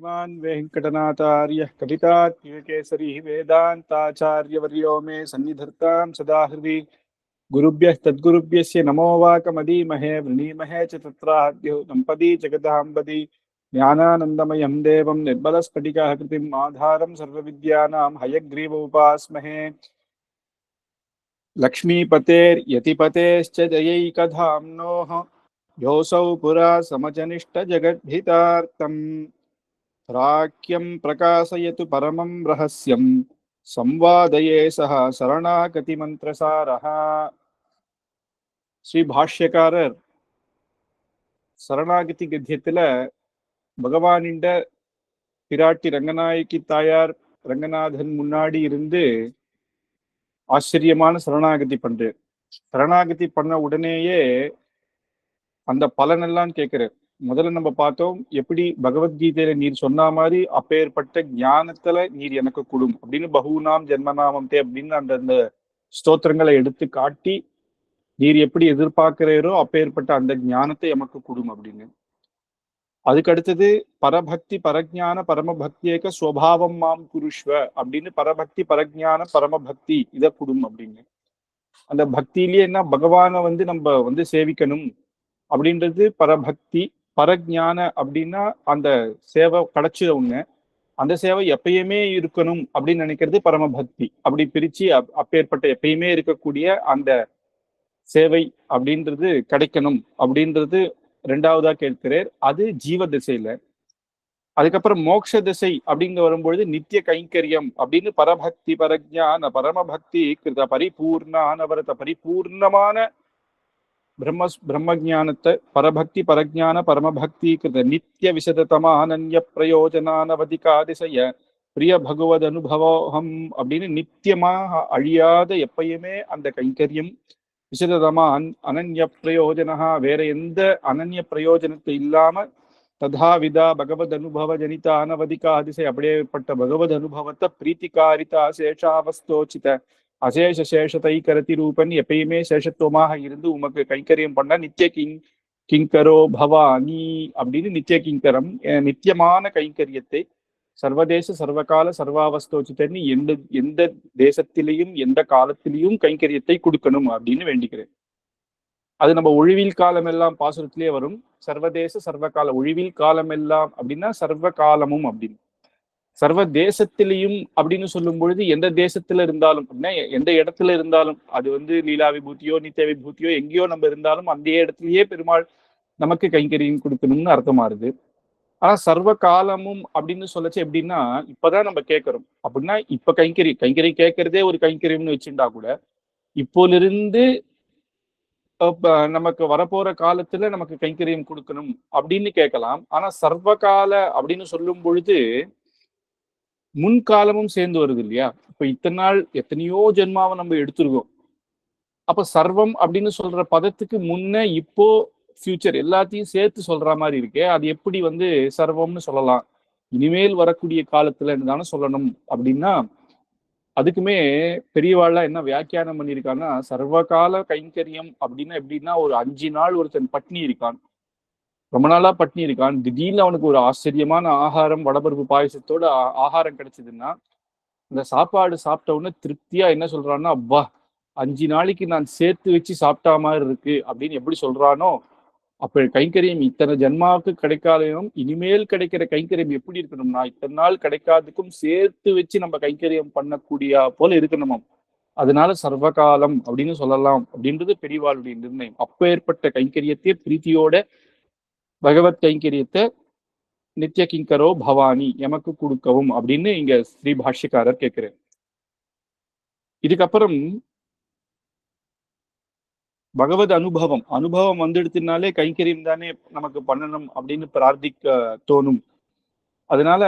श्रीमान् वेङ्कटनाथार्यः कवितात्मकेसरी वेदान्ताचार्यवर्यो मे सन्निधत्तां सदा हृदि गुरुभ्यः तद्गुरुभ्यस्य नमो वाकमदीमहे वृणीमहे च तत्राद्यो दम्पती जगदाम्बदी ज्ञानानन्दमयं देवं निर्मलस्फटिकाकृतिम् आधारं सर्वविद्यानां हयग्रीवोपास्महे लक्ष्मीपतेर्यतिपतेश्च जयैकधाम्नोः योऽसौ पुरा समजनिष्टजगद्धितार्थम् राक्यं प्रकाशयतु परमं रहस्यं संवादये सह शरणागति मंत्रसारः ஸ்ரீ பாஷ்யக்காரர் சரணாகதி கத்தியத்துல பகவானிண்ட பிராட்டி ரங்கநாயகி தாயார் ரங்கநாதன் முன்னாடி இருந்து ஆச்சரியமான சரணாகதி பண்றார். சரணாகதி பண்ண உடனேயே அந்த பலனெல்லாம் கேட்கிறார். முதல்ல நம்ம பார்த்தோம், எப்படி பகவத்கீதையில நீர் சொன்ன மாதிரி அப்பேற்பட்ட ஞானத்துல நீர் எனக்கு கொடும் அப்படின்னு பகுநாம் ஜென்மநாமம் தே அப்படின்னு அந்த ஸ்தோத்திரங்களை எடுத்து காட்டி நீர் எப்படி எதிர்பார்க்கிறீரோ அப்பேற்பட்ட அந்த ஞானத்தை எமக்கு கொடும் அப்படின்னு. அதுக்கு அடுத்தது பரபக்தி பரஜான பரமபக்தியேக ஸ்வபாவம் மாம் குருஷ்வ அப்படின்னு பரபக்தி பரஜான பரமபக்தி இதை கொடும் அப்படின்னு. அந்த பக்தியிலேயே என்ன, பகவானை நம்ம சேவிக்கணும் அப்படின்றது பரபக்தி. பரஜான அப்படின்னா அந்த சேவை கிடைச்சிட ஒண்ணு, அந்த சேவை எப்பயுமே இருக்கணும் அப்படின்னு நினைக்கிறது பரமபக்தி. அப்படி பிரிச்சு அப்பேற்பட்ட எப்பயுமே இருக்கக்கூடிய அந்த சேவை அப்படின்றது கிடைக்கணும் அப்படின்றது ரெண்டாவதா கேட்கிறார். அது ஜீவ திசையில. அதுக்கப்புறம் மோட்ச திசை அப்படிங்க வரும்பொழுது நித்திய கைங்கரியம் அப்படின்னு பரபக்தி பரஜான பரமபக்தி கிருத பரிபூர்ணானவரத பரிபூர்ணமான பிரம்ம ஜானத்தை பரபக்தி பரஜான பரமபக்தி கிருத நித்திய விசததமா அனன்ய பிரயோஜனானவதிகாதிசய பிரிய பகவத் அனுபவோகம் அப்படின்னு நித்தியமாக அழியாத எப்பயுமே அந்த கைங்கரியம் விசததமா அனன்ய பிரயோஜனா, வேற எந்த அனன்ய பிரயோஜனத்தை இல்லாம ததாவிதா பகவத் அனுபவ ஜனிதா அனவதிகா அதிசய அப்படியேப்பட்ட பகவத் அனுபவத்தை பிரீத்திகாரிதா சேஷாவஸ்தோச்சித அசேஷ சேஷத்தை கருத்தி ரூபன் எப்பயுமே சேஷத்துவமாக இருந்து உமக்கு கைங்கரியம் பண்ண நித்திய கிங்கரோ பவானி அப்படின்னு நித்திய கிங்கரம் நித்தியமான கைங்கரியத்தை சர்வதேச சர்வகால சர்வாவஸ்தோச்சித்தன்னு எந்த தேசத்திலையும் எந்த காலத்திலையும் கைங்கரியத்தை கொடுக்கணும் அப்படின்னு வேண்டிக்கிறேன். அது நம்ம ஒழிவில் காலம் எல்லாம் பாசுரத்திலேயே வரும். சர்வதேச சர்வகால ஒழிவில் காலம் எல்லாம் அப்படின்னா சர்வ காலமும் அப்படின்னு. சர்வ தேசத்திலையும் அப்படின்னு சொல்லும் பொழுது எந்த தேசத்துல இருந்தாலும் அப்படின்னா எந்த இடத்துல இருந்தாலும், அது லீலா விபூதியோ நித்திய விபூதியோ எங்கேயோ நம்ம இருந்தாலும் அந்த இடத்துலயே பெருமாள் நமக்கு கைங்கரியம் கொடுக்கணும்னு அர்த்தமாறுது. ஆனா சர்வ காலமும் அப்படின்னு சொல்லச்சு எப்படின்னா, இப்பதான் நம்ம கேட்கிறோம் அப்படின்னா இப்ப கைங்கரியம் கேட்கறதே ஒரு கைங்கரியம்னு வச்சுட்டா கூட இப்போலிருந்து நமக்கு வரப்போற காலத்துல நமக்கு கைங்கரியம் கொடுக்கணும் அப்படின்னு கேட்கலாம். ஆனா சர்வகால அப்படின்னு சொல்லும் பொழுது முன்காலமும் சேர்ந்து வருது இல்லையா? இப்ப இத்தனை நாள் எத்தனையோ ஜென்மாவை நம்ம எடுத்துருக்கோம். அப்ப சர்வம் அப்படின்னு சொல்ற பதத்துக்கு முன்ன இப்போ ஃபியூச்சர் எல்லாத்தையும் சேர்த்து சொல்ற மாதிரி இருக்கே, அது எப்படி சர்வம்னு சொல்லலாம்? இனிமேல் வரக்கூடிய காலத்துல தானே சொல்லணும் அப்படின்னா, அதுக்குமே பெரியவாள்லாம் என்ன வியாக்கியானம் பண்ணியிருக்காங்கன்னா, சர்வகால கைங்கரியம் அப்படின்னா எப்படின்னா, ஒரு 5 நாள் ஒருத்தன் பட்னி இருக்கான், ரொம்ப நாளா பட்னி இருக்கான், திடீர்னு அவனுக்கு ஒரு ஆச்சரியமான ஆகாரம் வடபருப்பு பாயசத்தோட ஆகாரம் கிடைச்சதுன்னா அந்த சாப்பாடு சாப்பிட்ட உடனே திருப்தியா என்ன சொல்றான்னா, அப்பா 5 நாளைக்கு நான் சேர்த்து வச்சு சாப்பிட்டா மாதிரி இருக்கு அப்படின்னு எப்படி சொல்றானோ, அப்ப கைங்கரியம் இத்தனை ஜென்மாவுக்கு கிடைக்காதையும் இனிமேல் கிடைக்கிற கைங்கரியம் எப்படி இருக்கணும்னா இத்தனை நாள் கிடைக்காதுக்கும் சேர்த்து வச்சு நம்ம கைங்கரியம் பண்ணக்கூடிய போல இருக்கணுமாம். அதனால சர்வகாலம் அப்படின்னு சொல்லலாம் அப்படின்றது பெரியவாளுடைய நிர்ணயம். அப்ப ஏற்பட்ட கைங்கரியத்தை பிரீத்தியோட பகவத் கைங்கரியத்தை நித்திய கிங்கரோ பவானி எமக்கு கொடுக்கவும் அப்படின்னு இங்க ஸ்ரீ பாஷ்யக்காரர் கேட்கிறார். இதுக்கப்புறம் பகவத் அனுபவம் வந்துடுத்தினாலே கைங்கரியம் தானே நமக்கு பண்ணணும் அப்படின்னு பிரார்த்திக்க தோணும். அதனால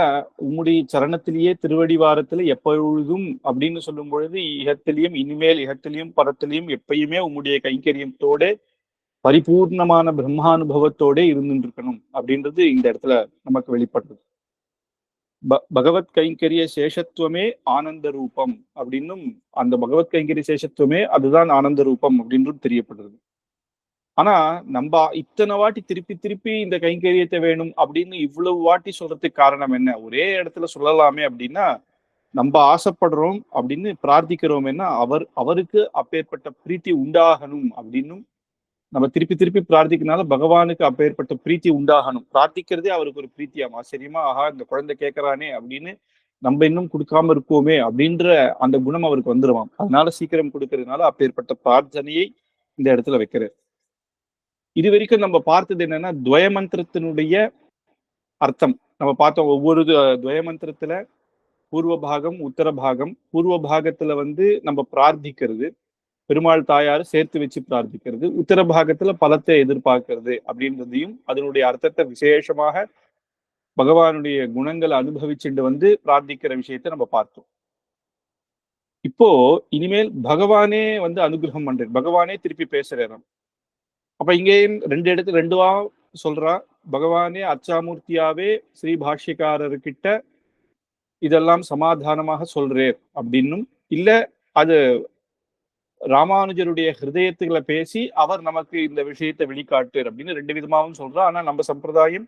உம்முடைய சரணத்திலேயே திருவடிவாரத்துல எப்பொழுதும் அப்படின்னு சொல்லும் பொழுது இகத்திலையும் இனிமேல் இகத்திலையும் பரத்திலையும் எப்பயுமே உம்முடைய கைங்கரியத்தோட பரிபூர்ணமான பிரம்மானுபவத்தோட இருந்துட்டு இருக்கணும் அப்படின்றது இந்த இடத்துல நமக்கு வெளிப்படுறது. பகவத் கைங்கரிய சேஷத்துவமே ஆனந்த ரூபம் அப்படின்னும், அந்த பகவத் கைங்கரிய சேஷத்துவமே அதுதான் ஆனந்த ரூபம் அப்படின்றும் தெரியப்படுறது. ஆனா நம்ம இத்தனை வாட்டி திருப்பி திருப்பி இந்த கைங்கரியத்தை வேணும் அப்படின்னு இவ்வளவு வாட்டி சொல்றதுக்கு காரணம் என்ன? ஒரே இடத்துல சொல்லலாமே அப்படின்னா, நம்ம ஆசைப்படுறோம் அப்படின்னு பிரார்த்திக்கிறோம்னா அவருக்கு அப்பேற்பட்ட பிரீத்தி உண்டாகணும் அப்படின்னும் நம்ம திருப்பி திருப்பி பிரார்த்திக்கிறதுனால பகவானுக்கு அப்பேற்பட்ட பிரீத்தி உண்டாகணும். பிரார்த்திக்கிறதே அவருக்கு ஒரு பிரீத்தியாம். ஆச்சரியமா, ஆஹா இந்த குழந்தை கேட்கறானே அப்படின்னு நம்ம இன்னும் கொடுக்காம இருக்கோமே அப்படின்ற அந்த குணம் அவருக்கு வந்துருவான். அதனால சீக்கிரம் கொடுக்கறதுனால அப்பேற்பட்ட பிரார்த்தனையை இந்த இடத்துல வைக்கிறார். இது வரைக்கும் நம்ம பார்த்தது என்னன்னா துவய மந்திரத்தினுடைய அர்த்தம் நம்ம பார்த்தோம். ஒவ்வொரு துவய மந்திரத்துல பூர்வ பாகம் உத்தர பாகம். பூர்வ பாகத்துல நம்ம பிரார்த்திக்கிறது, பெருமாள் தாயார் சேர்த்து வச்சு பிரார்த்திக்கிறது. உத்தர பாகத்துல பலத்தை எதிர்பார்க்கிறது அப்படின்றதையும் அதனுடைய அர்த்தத்தை விசேஷமாக பகவானுடைய குணங்களை அனுபவிச்சுட்டு பிரார்த்திக்கிற விஷயத்த நம்ம பார்த்தோம். இப்போ இனிமேல் பகவானே அனுகிரகம் பண்றாரு, பகவானே திருப்பி பேசுறாரு. அப்ப இங்கேயும் ரெண்டு இடத்துல ரெண்டுவா சொல்றா. பகவானே அச்சாமூர்த்தியாவே ஸ்ரீ பாஷ்யக்காரர்கிட்ட இதெல்லாம் சமாதானமாக சொல்றேன் அப்படின்னும், இல்ல அது ராமானுஜருடைய ஹிருதயத்துகளை பேசி அவர் நமக்கு இந்த விஷயத்தை வெளிக்காட்டுர் அப்படின்னு ரெண்டு விதமாகவும் சொல்றா. ஆனா நம்ம சம்பிரதாயம்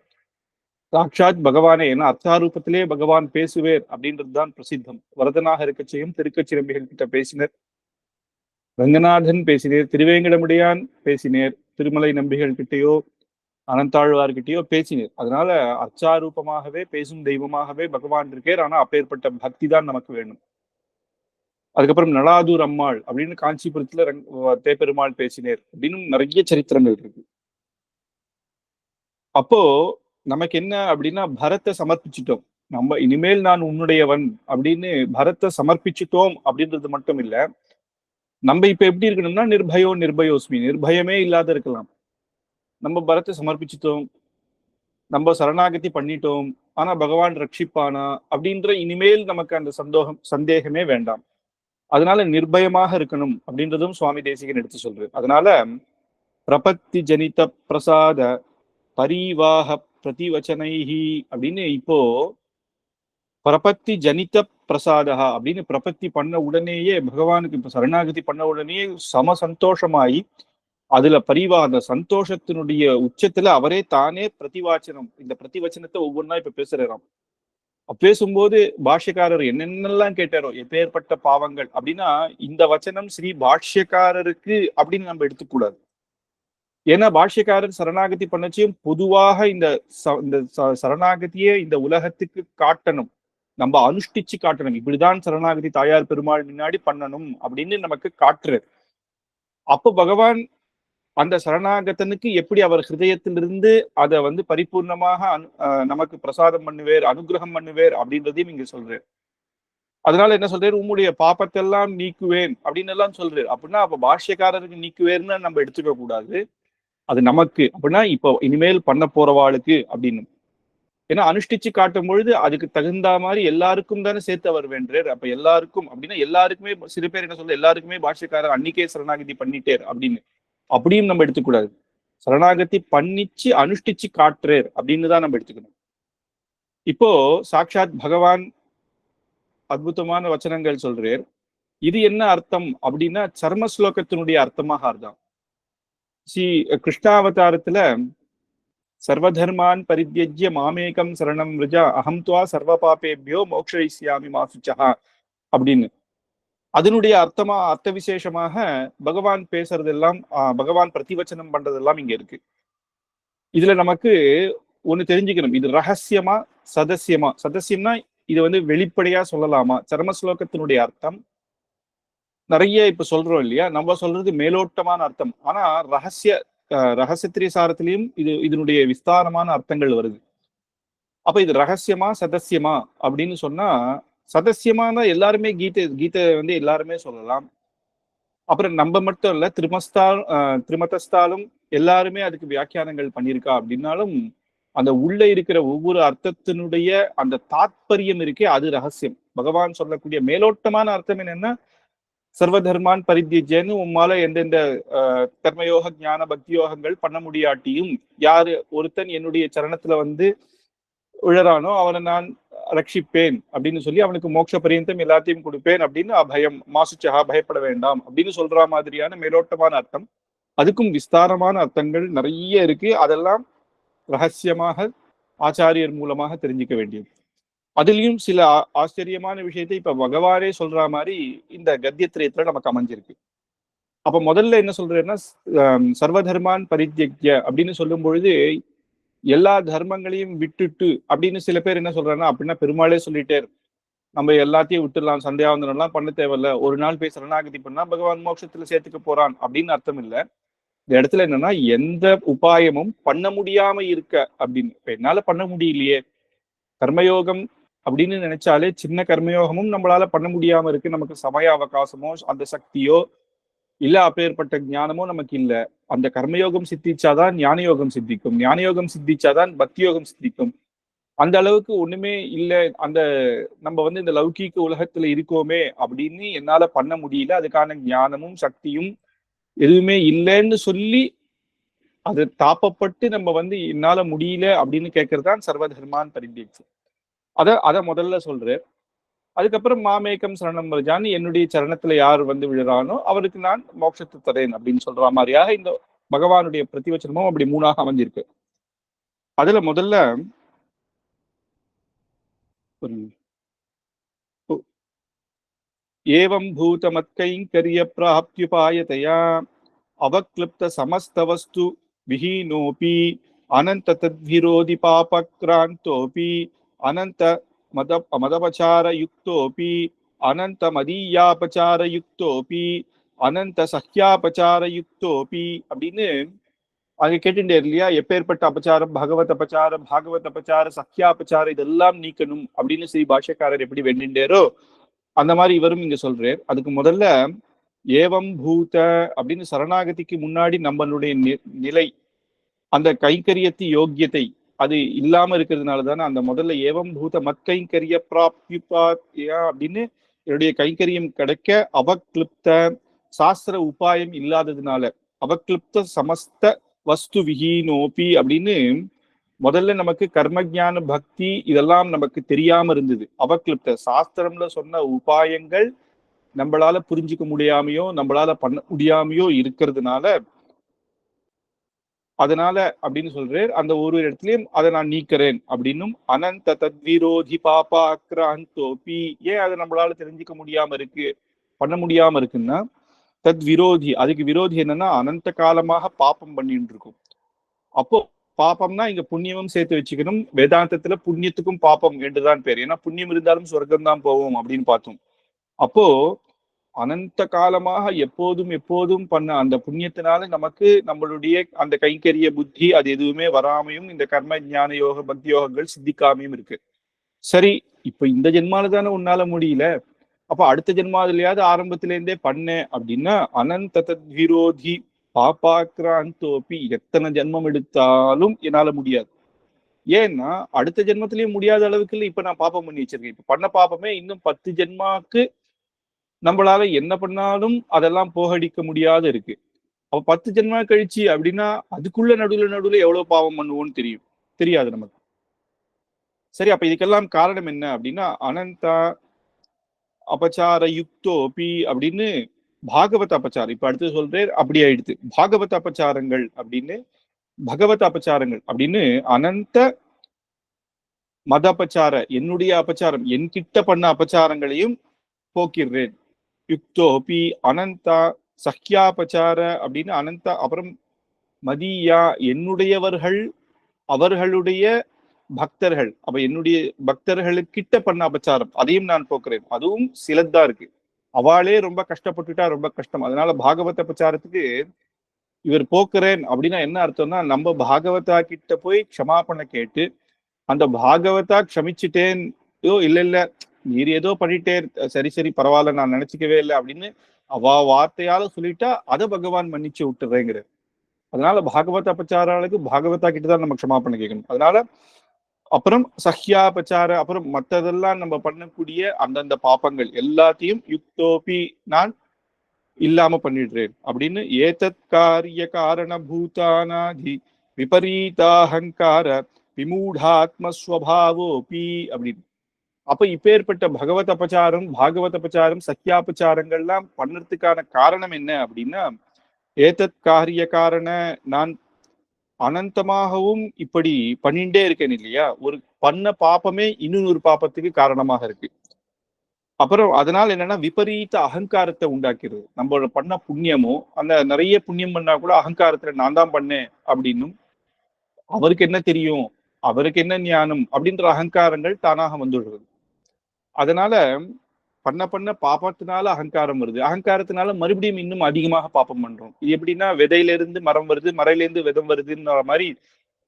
சாட்சாத் பகவானே, ஏன்னா அர்த்தாரூபத்திலே பகவான் பேசுவேர் அப்படின்றதுதான் பிரசித்தம். வரதனாக இருக்கச்சையும் திருக்கச்சிரம்பிகள் கிட்ட பேசினர், ரங்கநாதன் பேசினேர், திருவேங்கடமுடியான் பேசினேர், திருமலை நம்பிகள் கிட்டேயோ அனந்தாழ்வார்கிட்டயோ பேசினேர். அதனால அர்ச்சாரூபமாகவே பேசும் தெய்வமாகவே பகவான் இருக்கேர். ஆனா அப்பேற்பட்ட பக்தி தான் நமக்கு வேணும். அதுக்கப்புறம் நலாதூர் அம்மாள் அப்படின்னு காஞ்சிபுரத்துல தேப்பெருமாள் பேசினேர் அப்படின்னு நிறைய சரித்திரங்கள் இருக்கு. அப்போ நமக்கு என்ன அப்படின்னா பரத்தை சமர்ப்பிச்சிட்டோம். நம்ம இனிமேல் நான் உன்னுடையவன் அப்படின்னு பரத்தை சமர்ப்பிச்சிட்டோம் அப்படின்றது மட்டும் இல்ல, நம்ம இப்ப எப்படி இருக்கணும்னா நிர்பயோஸ்மி, நிர்பயமே இல்லாத இருக்கலாம். நம்ம பரத்தை சமர்ப்பிச்சிட்டோம், நம்ம சரணாகதி பண்ணிட்டோம், ஆனா பகவான் ரட்சிப்பானா அப்படின்ற இனிமேல் நமக்கு அந்த சந்தேகமே வேண்டாம். அதனால நிர்பயமாக இருக்கணும் அப்படின்றதும் சுவாமி தேசிகன் எடுத்து சொல்றாரு. அதனால பிரபத்தி ஜனித பிரசாத பரிவாக பிரதிவச்சனைஹி அப்படின்னு இப்போ பிரபத்தி ஜனித பிரசாதா அப்படின்னு பிரபத்தி பண்ண உடனேயே பகவானுக்கு இப்ப சரணாகதி பண்ண உடனேயே சம சந்தோஷமாயி அதுல அந்த சந்தோஷத்தினுடைய உச்சத்துல அவரே தானே பிரதிவாச்சனம், இந்த பிரதிவச்சனத்தை ஒவ்வொன்றா இப்ப பேசுறாராம். பேசும்போது பாஷ்யக்காரர் என்னென்னலாம் கேட்டாரோ, எப்பேற்பட்ட பாவங்கள் அப்படின்னா இந்த வச்சனம் ஸ்ரீ பாஷ்யக்காரருக்கு அப்படின்னு நம்ம எடுத்துக்கூடாது. ஏன்னா பாஷ்யக்காரர் சரணாகதி பண்ணச்சியும் பொதுவாக இந்த சரணாகதியே இந்த உலகத்துக்கு காட்டணும், நம்ம அனுஷ்டிச்சு காட்டணும், இப்படிதான் சரணாகதி தாயார் பெருமாள் முன்னாடி பண்ணணும் அப்படின்னு நமக்கு காட்டுறாரு. அப்ப பகவான் அந்த சரணாகத்தனுக்கு எப்படி அவர் ஹிருதயத்திலிருந்து அதை பரிபூர்ணமாக நமக்கு பிரசாதம் பண்ணுவேர், அனுகிரகம் பண்ணுவேர் அப்படின்றதையும் இங்க சொல்றாரு. அதனால என்ன சொல்றாரு, உம்முடைய பாப்பத்தெல்லாம் நீக்குவேன் அப்படின்னு எல்லாம் சொல்றாரு. அப்படின்னா அப்ப பாஷ்யக்காரருக்கு நீக்குவேர்னு நம்ம எடுத்துக்க கூடாது, அது நமக்கு. அப்படின்னா இப்போ இனிமேல் பண்ண போறவாளுக்கு அப்படின்னு. ஏன்னா அனுஷ்டிச்சு காட்டும் பொழுது அதுக்கு தகுந்த மாதிரி எல்லாருக்கும் தானே சேர்த்து அவர் வேண்டார். அப்ப எல்லாருக்கும் அப்படின்னா எல்லாருக்குமே, சில பேர் என்ன சொல்ற, எல்லாருக்குமே பாஷ்யக்காரர் அன்னிக்கே சரணாகதி பண்ணிட்டேர் அப்படின்னு, அப்படியும் நம்ம எடுத்துக்கூடாது. சரணாகதி பண்ணிச்சு அனுஷ்டிச்சு காட்டுறார் அப்படின்னு தான் நம்ம எடுத்துக்கணும். இப்போ சாட்சாத் பகவான் அற்புதமான வச்சனங்கள் சொல்றார். இது என்ன அர்த்தம் அப்படின்னா சர்ம ஸ்லோகத்தினுடைய அர்த்தமாக அர்த்தம். ஸ்ரீ கிருஷ்ணாவதாரத்துல சர்வதர்மான் பரித்யஜ்ய மாமேகம் சரணம் விரஜா அகம் துவா சர்வ பாபேபியோ மோக்ஷயிஸ்யாமி மா சுச்சஹா அப்படின்னு அதனுடைய அர்த்த விசேஷமாக பகவான் பேசுறதெல்லாம், பகவான் பிரதிவச்சனம் பண்றதெல்லாம் இங்க இருக்கு. இதுல நமக்கு ஒண்ணு தெரிஞ்சுக்கணும், இது ரகசியமா சதசியமா. சதசியம்னா இது வெளிப்படையா சொல்லலாமா? சர்ம ஸ்லோகத்தினுடைய அர்த்தம் நிறைய இப்ப சொல்றோம் இல்லையா, நம்ம சொல்றது மேலோட்டமான அர்த்தம். ஆனா ரகசியத்திரிய சாரத்திலையும் இதனுடைய விஸ்தாரமான அர்த்தங்கள் வருது. அப்ப இது ரகசியமா சதசியமா அப்படின்னு சொன்னா, சதசியமான எல்லாருமே கீதை எல்லாருமே சொல்லலாம். அப்புறம் நம்ம மட்டும் இல்ல, திருமதஸ்தாலும் எல்லாருமே அதுக்கு வியாக்கியானங்கள் பண்ணியிருக்கா அப்படின்னாலும் அந்த உள்ள இருக்கிற ஒவ்வொரு அர்த்தத்தினுடைய அந்த தாத்பரியம் இருக்கே, அது ரகசியம். பகவான் சொல்லக்கூடிய மேலோட்டமான அர்த்தம் என்னன்னா, சர்வதர்மான் பரித்யஜ்யன்னு உம்மால எந்தெந்த கர்மயோக ஞான பக்தி யோகங்கள் பண்ண முடியாட்டியும் யாரு ஒருத்தன் என்னுடைய சரணத்துல உழறானோ அவனை நான் ரட்சிப்பேன் அப்படின்னு சொல்லி அவனுக்கு மோட்ச பரியந்தம் எல்லாத்தையும் கொடுப்பேன் அப்படின்னு அபயம் மாசுச்சகா, பயப்பட வேண்டாம் அப்படின்னு சொல்ற மாதிரியான மேலோட்டமான அர்த்தம். அதுக்கும் விஸ்தாரமான அர்த்தங்கள் நிறைய இருக்கு. அதெல்லாம் ரகசியமாக ஆச்சாரியர் மூலமாக தெரிஞ்சுக்க வேண்டியது. அதுலயும் சில ஆச்சரியமான விஷயத்தை இப்ப பகவானே சொல்ற மாதிரி இந்த கத்தியத்திரயத்துல நமக்கு அமைஞ்சிருக்கு. அப்ப முதல்ல என்ன சொல்றேன்னா, சர்வதர்மான் பரித்யக்ய அப்படின்னு சொல்லும் பொழுது எல்லா தர்மங்களையும் விட்டுட்டு அப்படின்னு சில பேர் என்ன சொல்றாங்கன்னா, அப்படின்னா பெருமாளே சொல்லிட்டே நம்ம எல்லாத்தையும் விட்டுடலாம், சந்தியாவந்தனம் எல்லாம் பண்ண தேவையில்ல, ஒரு நாள் போய் சரணாகதி பண்ணா பகவான் மோட்சத்துல சேர்த்துக்க போறான் அப்படின்னு அர்த்தம் இல்ல. இந்த இடத்துல என்னன்னா, எந்த உபாயமும் பண்ண முடியாம இருக்க அப்படின்னு. இப்ப என்னால பண்ண முடியலையே, கர்மயோகம் அப்படின்னு நினைச்சாலே சின்ன கர்மயோகமும் நம்மளால பண்ண முடியாம இருக்கு. நமக்கு சமய அவகாசமோ அந்த சக்தியோ இல்ல, அப்பேற்பட்ட ஞானமோ நமக்கு இல்ல. அந்த கர்மயோகம் சித்திச்சாதான் ஞான யோகம் சித்திக்கும், ஞான யோகம் சித்திச்சாதான் பக்தி யோகம் சித்திக்கும். அந்த அளவுக்கு ஒண்ணுமே இல்ல. அந்த நம்ம இந்த லௌகீக உலகத்துல இருக்கோமே அப்படின்னு என்னால பண்ண முடியல, அதுக்கான ஞானமும் சக்தியும் எதுவுமே இல்லைன்னு சொல்லி அது தாப்பப்பட்டு நம்ம என்னால முடியல அப்படின்னு கேட்கறதுதான் சர்வதர்மான் பரித்யக்ஷ. அத முதல்ல சொல்றேன். அதுக்கப்புறம் மாமேகம் சரணம் ரஜான்னு, என்னுடைய சரணத்துல யார் விழுறானோ அவருக்கு நான் மோட்சத்தை தரேன் அப்படின்னு சொல்ற மாதிரியாக இந்த பகவானுடைய பிரதிவச்சனமும் அப்படி மூணாக அமைஞ்சிருக்கு. அதுல முதல்ல ஏவம் பூத மத்கைங்கரிய பிராப்தியுபாயதையா அவக்லிப்த சமஸ்தவஸ்து விஹீனோபி அனந்த தத்விரோதி பாபக்ராந்தோபி அனந்த மதபச்சார யுக்தோபி அனந்த மதீயாபச்சார யுக்தோபி அனந்த சஹ்யாபச்சார யுக்தோபி அப்படின்னு அங்க கேட்டுட்டே இல்லையா, எப்பேற்பட்ட அபச்சாரம், பகவத் அபச்சாரம், பாகவத் அபச்சாரம், சஹ்யாபச்சாரம் இதெல்லாம் நீக்கணும் அப்படின்னு ஸ்ரீ பாஷ்யக்காரர் எப்படி வேண்டிண்டேரோ அந்த மாதிரி இவரும் இங்க சொல்றார். அதுக்கு முதல்ல ஏவம் பூத அப்படின்னு சரணாகதிக்கு முன்னாடி நம்மளுடைய நிலை, அந்த கைங்கரியத்து யோக்கியத்தை அது இல்லாம இருக்கிறதுனால தானே அந்த முதல்ல ஏவம் பூத மத்கைங்கரிய பிராப்தியா அப்படின்னு என்னுடைய கைங்கரியம் கிடைக்க அவக்லிப்த சாஸ்திர உபாயம் இல்லாததுனால, அவக்லிப்த சமஸ்த வஸ்து விஹீனோபி அப்படின்னு முதல்ல நமக்கு கர்மஜான பக்தி இதெல்லாம் நமக்கு தெரியாம இருந்தது. அவக்லிப்த சாஸ்திரம்ல சொன்ன உபாயங்கள் நம்மளால புரிஞ்சுக்க முடியாமையோ நம்மளால பண்ண முடியாமையோ இருக்கிறதுனால, அதனால அப்படின்னு சொல்றேன். அந்த ஒரு இடத்துலயும் அதை நான் நீக்கிறேன் அப்படின்னும் அனந்த தத்விரோதி பாபா அக்ராந்தோபி, ஏன் அதை நம்மளால தெரிஞ்சுக்க முடியாம இருக்கு, பண்ண முடியாம இருக்குன்னா தத் விரோதி, அதுக்கு விரோதி என்னன்னா அனந்த காலமாக பாப்பம் பண்ணிட்டு இருக்கும். அப்போ பாப்பம்னா இங்க புண்ணியமும் சேர்த்து வச்சுக்கணும். வேதாந்தத்துல புண்ணியத்துக்கும் பாப்பம் என்றுதான் பேர். ஏன்னா புண்ணியம் இருந்தாலும் சொர்க்கம் தான் போவோம் அப்படின்னு பார்த்தோம். அப்போ அனந்த காலமாக எப்போதும் எப்போதும் பண்ண அந்த புண்ணியத்தினால நமக்கு நம்மளுடைய அந்த கைங்கரிய புத்தி அது எதுவுமே வராமையும் இந்த கர்ம ஞான யோக பக்தி யோகங்கள் சித்திக்காமையும் இருக்கு. சரி, இப்ப இந்த ஜென்மால தானே உன்னால முடியல, அப்ப அடுத்த ஜென்மாவிலையாவது ஆரம்பத்திலேருந்தே பண்ணேன் அப்படின்னா அனந்த தத்விரோதி பாபாக்ராந்தோப்பி, எத்தனை ஜென்மம் எடுத்தாலும் என்னால முடியாது. ஏன்னா அடுத்த ஜென்மத்திலயும் முடியாத அளவுக்கு இல்லை, இப்ப நான் பாப்பம் பண்ணி வச்சிருக்கேன். இப்ப பண்ண பாப்பமே இன்னும் 10 ஜென்மாக்கு நம்மளால என்ன பண்ணாலும் அதெல்லாம் போகடிக்க முடியாத இருக்கு. அப்ப 10 ஜென்மா கழிச்சு அப்படின்னா அதுக்குள்ள நடுவுல எவ்வளவு பாவம் பண்ணுவோம்னு தெரியாது நமக்கு. சரி, அப்ப இதுக்கெல்லாம் காரணம் என்ன அப்படின்னா அனந்தா அபச்சார யுக்தோபி அப்படின்னு பாகவத அபச்சாரம் இப்ப அடுத்து சொல்றேன். அப்படி ஆயிடுது பாகவத அபச்சாரங்கள் அப்படின்னு, பகவத் அபச்சாரங்கள் அப்படின்னு அனந்த மதபச்சார, என்னுடைய அபச்சாரம் என்கிட்ட பண்ண அபச்சாரங்களையும் போக்கிடுறேன். யுக்தோபி அனந்தா சஹ்யாபச்சார அப்படின்னு அனந்தா, அப்புறம் மதியா என்னுடையவர்கள் அவர்களுடைய பக்தர்கள், அப்ப என்னுடைய பக்தர்களுக்கிட்ட பண்ண அபச்சாரம் அதையும் நான் போக்குறேன். அதுவும் சிலதா இருக்கு, அவளே ரொம்ப கஷ்டப்பட்டுட்டா ரொம்ப கஷ்டம். அதனால பாகவத அபச்சாரத்துக்கு இவர் போக்குறேன் அப்படின்னா என்ன அர்த்தம்னா, நம்ம பாகவதா கிட்ட போய் க்ஷமாபண கேட்டு அந்த பாகவதா க்ஷமிச்சுட்டேன், இல்ல இல்ல நீர் ஏதோ பண்ணிட்டேன், சரி சரி பரவாயில்ல நான் நினைச்சுக்கவே இல்லை அப்படின்னு அவ வார்த்தையால சொல்லிட்டா அதை பகவான் மன்னிச்சு விட்டுறேங்கிற. அதனால பாகவத அபச்சாராளுக்கு பாகவதா கிட்டதான் நம்ம க்ஷமாபணம் கேட்கணும். அதனால அப்புறம் சஹ்யாபச்சார, அப்புறம் மற்றதெல்லாம் நம்ம பண்ணக்கூடிய அந்தந்த பாப்பங்கள் எல்லாத்தையும் யுக்தோபி நான் இல்லாம பண்ணிடுறேன் அப்படின்னு ஏதத் காரிய காரண பூதானாதி விபரீதாஹங்கார விமூடாத்மஸ்வபாவோபி அப்படின்னு. அப்ப இப்பேற்பட்ட பகவத் அபச்சாரம் பாகவத் அபச்சாரம் சஹ்யாபச்சாரங்கள்லாம் பண்ணறதுக்கான காரணம் என்ன அப்படின்னா, ஏதத் காரிய காரண, நான் அனந்தமாகவும் இப்படி பண்ணிட்டே இருக்கேன் இல்லையா, ஒரு பண்ண பாப்பமே இன்னொரு பாப்பத்துக்கு காரணமாக இருக்கு. அப்புறம் அதனால என்னன்னா விபரீத அகங்காரத்தை உண்டாக்கிறது. நம்ம பண்ண புண்ணியமோ, அந்த நிறைய புண்ணியம் பண்ணா கூட அகங்காரத்துல நான் தான் பண்ணேன் அப்படின்னும், அவருக்கு என்ன தெரியும், அவருக்கு என்ன ஞானம் அப்படின்ற அகங்காரங்கள் தானாக வந்துடுறது. அதனால பண்ண பண்ண பாப்பத்தினால அகங்காரம் வருது, அகங்காரத்தினால மறுபடியும் இன்னும் அதிகமாக பாப்பம் பண்றோம். இது எப்படின்னா விதையில இருந்து மரம் வருது, மரையில விதம் வருதுன்ற மாதிரி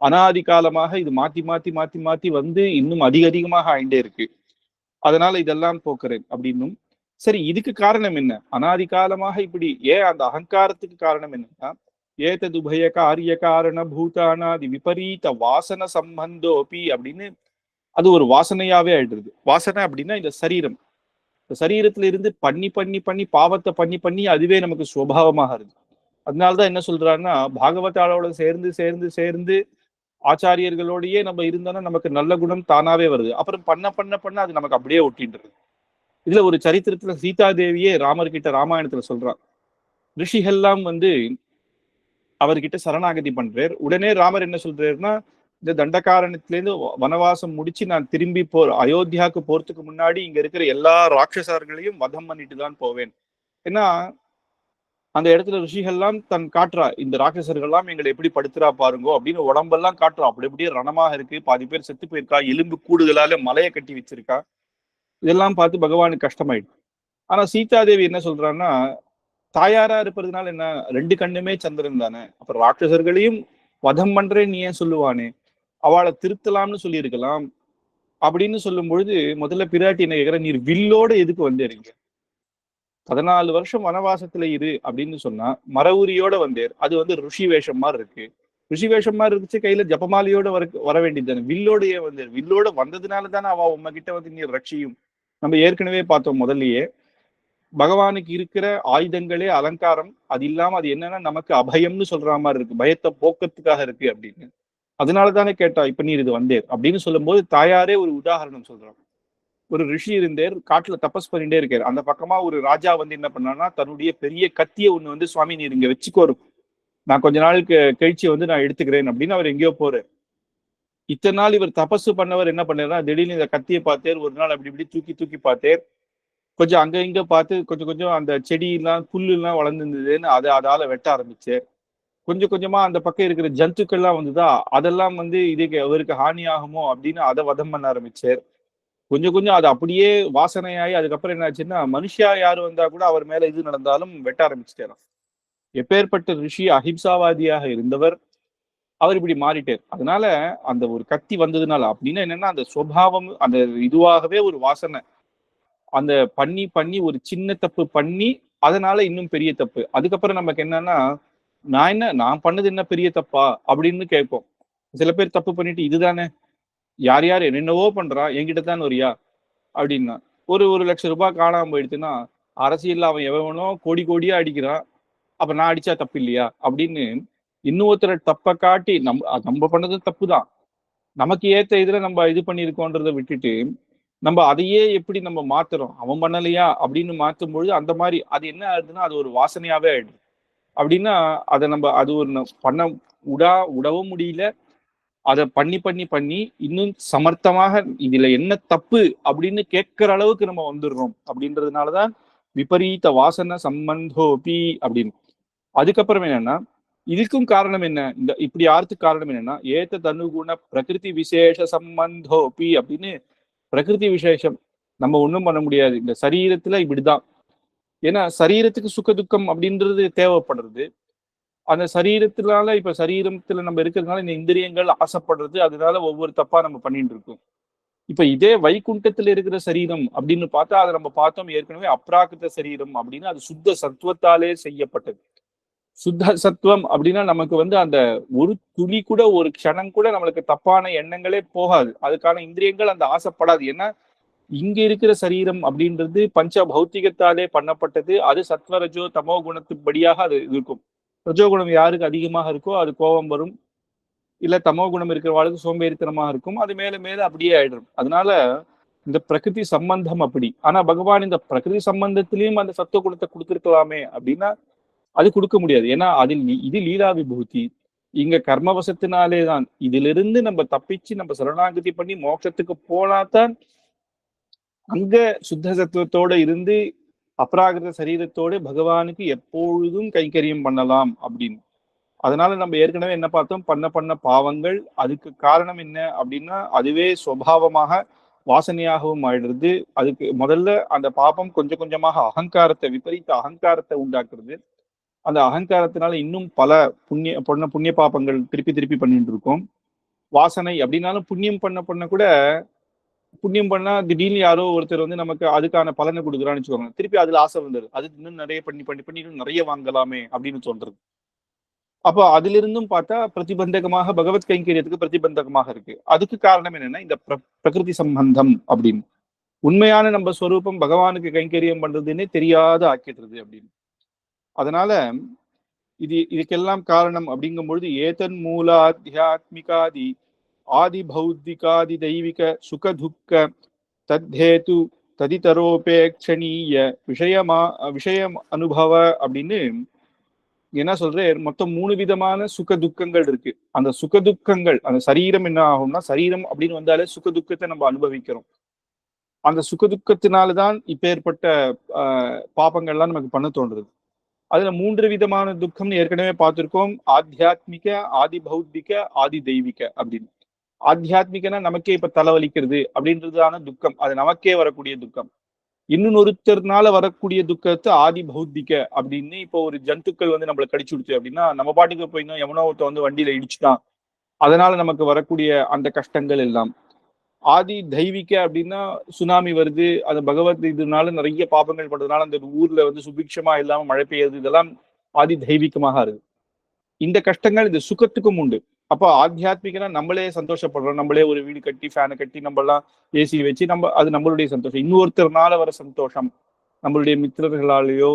அனாதி காலமாக இது மாத்தி மாத்தி மாத்தி மாத்தி வந்து இன்னும் அதிக அதிகமாக ஆயிண்டே இருக்கு. அதனால இதெல்லாம் போக்குறேன் அப்படின்னும். சரி, இதுக்கு காரணம் என்ன? அனாதி காலமாக இப்படி ஏன் அந்த அகங்காரத்துக்கு காரணம் என்னன்னா, ஏதது உபய காரிய காரண பூதானாதி விபரீத வாசன சம்பந்தோபி அப்படின்னு அது ஒரு வாசனையாவே ஆயிடுது. வாசனை அப்படின்னா இந்த சரீரம், இந்த சரீரத்துல இருந்து பண்ணி பண்ணி பண்ணி பாவத்தை பண்ணி பண்ணி அதுவே நமக்கு சுவாவமாக இருக்கு. அதனாலதான் என்ன சொல்றாருன்னா, பாகவதாளோட சேர்ந்து சேர்ந்து சேர்ந்து ஆச்சாரியர்களோடயே நம்ம இருந்தோம்னா நமக்கு நல்ல குணம் தானாவே வருது. அப்புறம் பண்ண பண்ண பண்ண அது நமக்கு அப்படியே ஒட்டின்றது. இதுல ஒரு சரித்திரத்துல சீதா தேவியே ராமர்கிட்ட ராமாயணத்துல சொல்றான். ரிஷிகள்லாம் வந்து அவர்கிட்ட சரணாகதி பண்றார். உடனே ராமர் என்ன சொல்றாருன்னா, இந்த தண்டகாரண்யத்திலேருந்து வனவாசம் முடிச்சு நான் திரும்பி அயோத்தியாவுக்கு போறதுக்கு முன்னாடி இங்க இருக்கிற எல்லா ராட்சசர்களையும் வதம் பண்ணிட்டு தான் போவேன். ஏன்னா அந்த இடத்துல ரிஷிகள்லாம் தன் காட்டுறா, இந்த ராட்சசர்கள்லாம் எங்களை எப்படி படுத்துறா பாருங்கோ அப்படின்னு உடம்பெல்லாம் காட்டுறா. அப்படி அப்படியே ரணமாக இருக்கு, பாதி பேர் செத்து போயிருக்கா, எலும்பு கூடுதலால மலையை கட்டி வச்சிருக்கா. இதெல்லாம் பார்த்து பகவானுக்கு கஷ்டமாயிடுச்சு. ஆனா சீதாதேவி என்ன சொல்றான்னா, தாயாரா இருப்பதுனால என்ன, ரெண்டு கண்ணுமே சந்திரன் தானே, அப்புறம் ராட்சசர்களையும் வதம் பண்றேன் நீ ஏன் சொல்லுவானே, அவளை திருத்தலாம்னு சொல்லி இருக்கலாம் அப்படின்னு சொல்லும் பொழுது முதல்ல பிராட்டி என்ன கேட்கிற, நீர் வில்லோட எதுக்கு வந்தேறீங்க, 14 வருஷம் வனவாசத்துல இரு அப்படின்னு சொன்னா மரவுரியோட வந்தேர், அது வந்து ருஷி வேஷம் மாதிரி இருக்கு. ருஷி வேஷம் மாதிரி இருந்துச்சு, கையில ஜபமாலியோட வர வேண்டியது தானே, வில்லோடையே வந்தேர். வில்லோட வந்ததுனால தானே அவ உங்க கிட்ட வந்து நீர் ரட்சியும். நம்ம ஏற்கனவே பார்த்தோம் முதல்லயே, பகவானுக்கு இருக்கிற ஆயுதங்களே அலங்காரம், அது இல்லாம அது என்னன்னா நமக்கு அபயம்னு சொல்ற மாதிரி இருக்கு, பயத்தை போக்கத்துக்காக இருக்கு அப்படின்னு. அதனாலதானே கேட்டா, இப்ப நீர் இது வந்தேர் அப்படின்னு சொல்லும் போது தாயாரே ஒரு உதாரணம் சொல்றாங்க. ஒரு ரிஷி இருந்தேர், காட்டுல தபஸ் பண்ணிட்டே இருக்காரு. அந்த பக்கமா ஒரு ராஜா வந்து என்ன பண்ணான்னா, தன்னுடைய பெரிய கத்திய ஒண்ணு வந்து, சுவாமி நீர் இங்க வச்சுக்கோ, நான் கொஞ்ச நாளுக்கு கழிச்சு வந்து நான் எடுத்துக்கிறேன் அப்படின்னு அவர் எங்கேயோ போறாரு. இத்தனை நாள் இவர் தபசு பண்ணவர் என்ன பண்ணாருன்னா, திடீர்னு இந்த கத்தியை பார்த்தேர், ஒரு நாள் அப்படி இப்படி தூக்கி தூக்கி பார்த்தேர், கொஞ்சம் அங்க இங்க பார்த்து கொஞ்சம் கொஞ்சம் அந்த செடி எல்லாம் புல்லு எல்லாம் வளர்ந்துருந்ததுன்னு அதால வெட்ட ஆரம்பிச்சு, கொஞ்சம் கொஞ்சமா அந்த பக்கம் இருக்கிற ஜந்துக்கள்லாம் வந்துதா, அதெல்லாம் வந்து இதுக்கு அவருக்கு ஹானி ஆகுமோ அப்படின்னு அதை வதம் பண்ண ஆரம்பிச்சார். கொஞ்சம் கொஞ்சம் அது அப்படியே வாசனையாகி அதுக்கப்புறம் என்ன ஆச்சுன்னா, மனுஷா யாரு வந்தா கூட அவர் மேல இது நடந்தாலும் வெட்ட ஆரம்பிச்சுட்டாராம். எப்பேற்பட்ட ரிஷி, அஹிம்சாவாதியாக இருந்தவர், அவர் இப்படி மாறிட்டார். அதனால அந்த ஒரு கத்தி வந்ததுனால அப்படின்னா என்னன்னா, அந்த சுபாவம் அந்த இதுவாகவே ஒரு வாசனை, அந்த பண்ணி பண்ணி ஒரு சின்ன தப்பு பண்ணி அதனால இன்னும் பெரிய தப்பு. அதுக்கப்புறம் நமக்கு என்னன்னா, நான் பண்ணது என்ன பெரிய தப்பா அப்படின்னு கேட்போம். சில பேர் தப்பு பண்ணிட்டு, இதுதானே யார் யார் என்னென்னவோ பண்றா, என்கிட்ட தான் வரியா அப்படின்னா. ஒரு 1,00,000 ரூபாய் காணாம போயிடுச்சுன்னா, அரசியல்ல அவன் எவனோ கோடி கோடியா அடிக்கிறான், அப்ப நான் அடிச்சா தப்பு இல்லையா அப்படின்னு இன்னொருத்தர தப்ப காட்டி, நம்ம பண்ணது தப்பு தான், நமக்கு ஏத்த இதுல நம்ம இது பண்ணியிருக்கோன்றதை விட்டுட்டு நம்ம அதையே எப்படி நம்ம மாத்துறோம், அவன் பண்ணலையா அப்படின்னு மாத்தும் பொழுது அந்த மாதிரி அது என்ன ஆகுதுன்னா, அது ஒரு வாசனையாவே ஆயிடுது. அப்படின்னா அதை நம்ம அது ஒரு பண்ண உடவும் முடியல, அதை பண்ணி பண்ணி பண்ணி இன்னும் சமர்த்தமாக இதுல என்ன தப்பு அப்படின்னு கேட்கிற அளவுக்கு நம்ம வந்துடுறோம். அப்படின்றதுனாலதான் விபரீத வாசன சம்பந்தோபி அப்படின்னு. அதுக்கப்புறம் என்னன்னா, இதுக்கும் காரணம் என்ன, இந்த இப்படி யாருக்கு காரணம் என்னன்னா, ஏத்த தனுகுண பிரகிருதி விசேஷ சம்பந்தோபி அப்படின்னு. பிரகிருதி விசேஷம் நம்ம ஒண்ணும் பண்ண முடியாது, இந்த சரீரத்துல இப்படிதான். ஏன்னா சரீரத்துக்கு சுக துக்கம் அப்படின்றது தேவைப்படுறது. அந்த சரீரத்தினால இப்ப சரீரத்துல நம்ம இருக்கிறதுனால இந்த இந்திரியங்கள் ஆசைப்படுறது, அதனால ஒவ்வொரு தப்பா நம்ம பண்ணிட்டு இருக்கோம். இப்ப இதே வைகுண்டத்துல இருக்கிற சரீரம் அப்படின்னு பார்த்தா, அதை நம்ம பார்த்தோம் ஏற்கனவே, அப்ராகிருத சரீரம் அப்படின்னு, அது சுத்த சத்துவத்தாலே செய்யப்பட்டது. சுத்த சத்துவம் அப்படின்னா நமக்கு வந்து அந்த ஒரு துளி கூட, ஒரு க்ஷணம் கூட நம்மளுக்கு தப்பான எண்ணங்களே போகாது, அதுக்கான இந்திரியங்கள் அந்த ஆசைப்படாது. ஏன்னா இங்க இருக்கிற சரீரம் அப்படின்றது பஞ்ச பௌத்திகத்தாலே பண்ணப்பட்டது, அது சத்வரஜோ தமோ குணத்துப்படியாக அது இருக்கும். ரஜோகுணம் யாருக்கு அதிகமாக இருக்கோ அது கோபம் வரும், இல்ல தமோ குணம் இருக்கிறவாளுக்கு சோம்பேறித்தனமாக இருக்கும், அது மேல மேல அப்படியே ஆயிடும். அதனால இந்த பிரகிருதி சம்பந்தம் அப்படி. ஆனா பகவான் இந்த பிரகிருதி சம்பந்தத்திலையும் அந்த சத்துவ குணத்தை கொடுத்திருக்கலாமே அப்படின்னா, அது கொடுக்க முடியாது. ஏன்னா இது லீலா விபூதி. இங்க கர்மவசத்தினாலே தான். இதிலிருந்து நம்ம தப்பிச்சு நம்ம சரணாகதி பண்ணி மோட்சத்துக்கு போனாதான் அங்க சுத்த சத்துவத்தோட இருந்து அப்ராகிருத சரீரத்தோட பகவானுக்கு எப்பொழுதும் கைங்கரியம் பண்ணலாம் அப்படின்னு. அதனால நம்ம ஏற்கனவே என்ன பார்த்தோம், பண்ண பாவங்கள் அதுக்கு காரணம் என்ன அப்படின்னா அதுவே சுவாவமாக வாசனையாகவும் ஆயிடுறது. அதுக்கு முதல்ல அந்த பாபம் கொஞ்சம் கொஞ்சமாக அகங்காரத்தை, விபரீத அகங்காரத்தை உண்டாக்குறது. அந்த அகங்காரத்தினால இன்னும் பல புண்ணிய பாபங்கள் திருப்பி திருப்பி பண்ணிட்டு இருக்கோம். வாசனை அப்படின்னாலும் புண்ணியம் பண்ண கூட, புண்ணியம் பண்ணா திடீர்னு யாரோ ஒருத்தர் வந்து நமக்கு அதுக்கான பலனை கொடுக்குறான்னு வச்சுக்கோங்க, திருப்பி அதுல ஆசை வந்துடுது. அது இன்னும் நிறைய பண்ணி பண்ணி பண்ணி இன்னும் நிறைய வாங்கலாமே அப்படின்னு தோன்றது. அப்போ அதிலிருந்தும் பார்த்தா பிரதிபந்தகமாக பகவத் கைங்கரியத்துக்கு பிரதிபந்தகமாக இருக்கு. அதுக்கு காரணம் என்னன்னா இந்த பிரகிருதி சம்பந்தம் அப்படின்னு. உண்மையான நம்ம ஸ்வரூபம் பகவானுக்கு கைங்கரியம் பண்றதுன்னே தெரியாத ஆக்கிடுறது அப்படின்னு. அதனால இதுக்கெல்லாம் காரணம் அப்படிங்கும் பொழுது ஏதன் மூலாத்யாத்மிகாதி ஆதி பௌத்திகாதி தெய்வீக சுக துக்க தத்ஹேது ததிதரோபேக்ஷணீய விஷயம் அனுபவ அப்படின்னு என்ன சொல்றேன். மொத்தம் 3 விதமான சுக துக்கங்கள் இருக்கு. அந்த சுக துக்கங்கள், அந்த சரீரம் என்ன ஆகும்னா, சரீரம் அப்படின்னு வந்தாலே சுக துக்கத்தை நம்ம அனுபவிக்கிறோம். அந்த சுக துக்கத்தினால்தான் இப்ப ஏற்பட்ட பாபங்கள்லாம் நமக்கு பண்ண தோன்றுது. அதுல 3 விதமான துக்கம்னு ஏற்கனவே பார்த்திருக்கோம். ஆத்தியாத்மிக, ஆதி பௌத்திக, ஆதி தெய்வீக அப்படின்னு. ஆத்தியாத்மிகனா நமக்கே இப்ப தலைவலிக்கிறது அப்படின்றதான துக்கம், அது நமக்கே வரக்கூடிய துக்கம். இன்னொருத்தர்னால வரக்கூடிய துக்கத்தை ஆதி பௌத்திக அப்படின்னு. இப்போ ஒரு ஜந்துக்கள் வந்து நம்மளை கடிச்சு விடுச்சு அப்படின்னா நம்ம பாட்டுக்கு போயின்னா எவனோ ஒருத்த வந்து வண்டியில இடிச்சுட்டான், அதனால நமக்கு வரக்கூடிய அந்த கஷ்டங்கள் எல்லாம். ஆதி தெய்வீக அப்படின்னா சுனாமி வருது, அது பகவத் இதனால நிறைய பாபங்கள் பண்றதுனால அந்த ஊர்ல வந்து சுபிக்ஷமா இல்லாம மழை பெய்யுது, இதெல்லாம் ஆதி தெய்வீகமாக இருக்கு. இந்த கஷ்டங்கள் இந்த சுகத்துக்கும் உண்டு. அப்போ ஆத்தியாத்மிகனா நம்மளே சந்தோஷப்படுறோம், நம்மளே ஒரு வீடு கட்டி ஃபேனை கட்டி நம்மளாம் ஏசி வச்சு நம்ம, அது நம்மளுடைய சந்தோஷம். இன்னொருத்தர்னால வர சந்தோஷம் நம்மளுடைய மித்திரர்களாலேயோ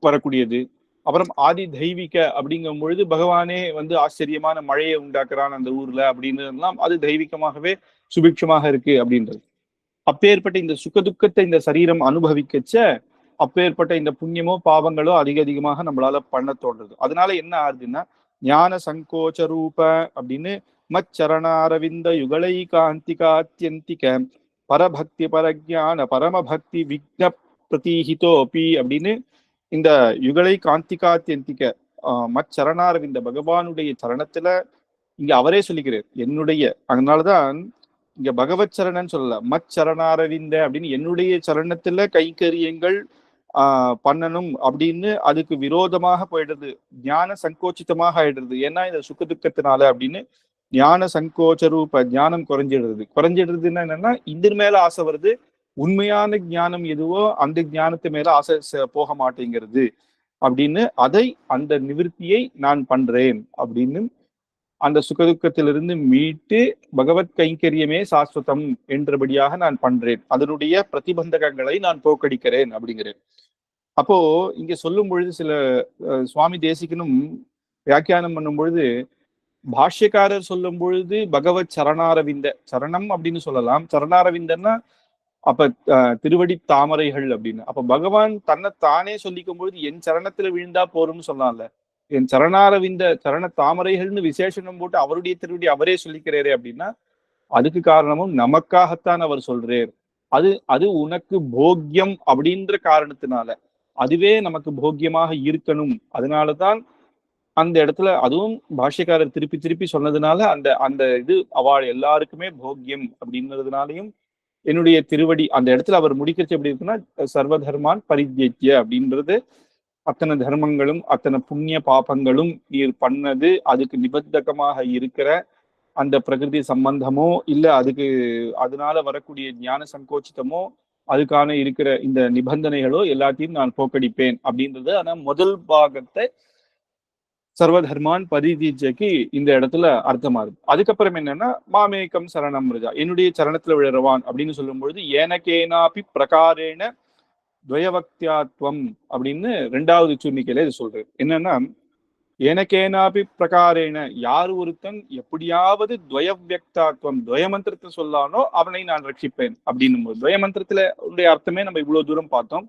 வரக்கூடியது. அப்புறம் ஆதி தெய்வீக அப்படிங்கும் பொழுது பகவானே வந்து ஆச்சரியமான மழையை உண்டாக்குறான் அந்த ஊர்ல அப்படின்னு எல்லாம், அது தெய்வீகமாகவே சுபிக்ஷமாக இருக்கு அப்படின்றது. அப்பேற்பட்ட இந்த சுகதுக்கத்தை இந்த சரீரம் அனுபவிக்கச்ச அப்பேற்பட்ட இந்த புண்ணியமோ பாவங்களோ அதிகமாக நம்மளால பண்ண தோன்றது. அதனால என்ன ஆகுதுன்னா ஞான சங்கோச்ச ரூப அப்படின்னு மச்சரணாரவிந்த யுகலை காந்திகாத்தியந்திக பரபக்தி பரஜான பரமபக்தி விக்ன பிரதீஹிதோபி அப்படின்னு. இந்த யுகலை காந்திகாத்தியந்திக மச்சரணாரவிந்த பகவானுடைய சரணத்துல இங்க அவரே சொல்லிக்கிறார் என்னுடைய. அதனாலதான் இங்க பகவத் சரணன் சொல்லல, மச்சரணாரவிந்த அப்படின்னு என்னுடைய சரணத்துல கைக்கரியங்கள் பண்ணணும் அப்படின்னு அதுக்கு விரோதமாக போயிடுறது, ஞான சங்கோச்சிதமாக ஆயிடுறது. ஏன்னா இந்த சுக துக்கத்தினால அப்படின்னு ஞான சங்கோச்ச ரூப ஞானம் குறைஞ்சிடுறதுன்னா என்னன்னா இதன் மேல ஆசை வருது. உண்மையான ஞானம் எதுவோ அந்த ஞானத்து மேல ஆசை போக மாட்டேங்கிறது அப்படின்னு. அதை அந்த நிவர்த்தியை நான் பண்றேன் அப்படின்னு அந்த சுகதுக்கத்திலிருந்து மீட்டு பகவத் கைங்கரியமே சாஸ்வதம் என்றபடியாக நான் பண்றேன், அதனுடைய பிரதிபந்தகங்களை நான் போக்கடிக்கிறேன் அப்படிங்கிறேன். அப்போ இங்க சொல்லும் பொழுது சில சுவாமி தேசிகனும் வியாக்கியானம் பண்ணும் பொழுது பாஷ்யக்காரர் சொல்லும் பொழுது பகவத் சரணாரவிந்த சரணம் அப்படின்னு சொல்லலாம். சரணாரவிந்தன்னா அப்ப திருவடி தாமரைகள் அப்படின்னு. அப்ப பகவான் தன்னை தானே சொல்லிக்கும் பொழுது என் சரணத்துல விழுந்தா போரும்னு சொல்லலாம்ல. என் சரணாரவிந்த சரண தாமரைகள்னு விசேஷனம் போட்டு அவருடைய திருவடி அவரே சொல்லிக்கிறாரே அப்படின்னா அதுக்கு காரணமும் நமக்காகத்தான் அவர் சொல்றார். அது உனக்கு போக்கியம் அப்படின்ற காரணத்தினால, அதுவே நமக்கு போக்கியமாக இருக்கணும். அதனாலதான் அந்த இடத்துல அதுவும் பாஷ்யக்காரர் திருப்பி திருப்பி சொன்னதுனால அந்த அந்த இது அவள் எல்லாருக்குமே போக்கியம் அப்படின்றதுனாலையும் என்னுடைய திருவடி அந்த இடத்துல அவர் முடிக்கிறது எப்படி இருக்குன்னா சர்வதர்மான் பரித்யஜ்ய அப்படின்றது அத்தனை தர்மங்களும் அத்தனை புண்ணிய பாபங்களும் நீர் பண்ணது அதுக்கு நிபந்தகமாக இருக்கிற அந்த பிரகிருதி சம்பந்தமோ இல்ல அதுக்கு அதனால வரக்கூடிய ஞான சங்கோச்சிதமோ அதுக்கான இருக்கிற இந்த நிபந்தனைகளோ எல்லாத்தையும் நான் போக்கடிப்பேன் அப்படின்றது. ஆனா முதல் பாகத்தை சர்வதர்மான் பரிதீஜைக்கு இந்த இடத்துல அர்த்தமா இருக்கு. அதுக்கப்புறம் என்னன்னா மாமேகம் சரணம் ரஜா என்னுடைய சரணத்துல விழறவான் அப்படின்னு சொல்லும் பொழுது ஏனக்கேனாபி பிரகாரேன துவயவக்தியாத்வம் அப்படின்னு 2வது சூர்ணிக்கையில இது சொல்றது. என்னன்னா ஏனக்கேனாபி பிரகாரேன யார் ஒருத்தன் எப்படியாவது துவயவியக்தாத்வம் துவயமந்திரத்தை சொல்லானோ அவனை நான் ரட்சிப்பேன் அப்படின்னும் போது துவயமந்திரத்துல உடைய அர்த்தமே நம்ம இவ்வளவு தூரம் பார்த்தோம்.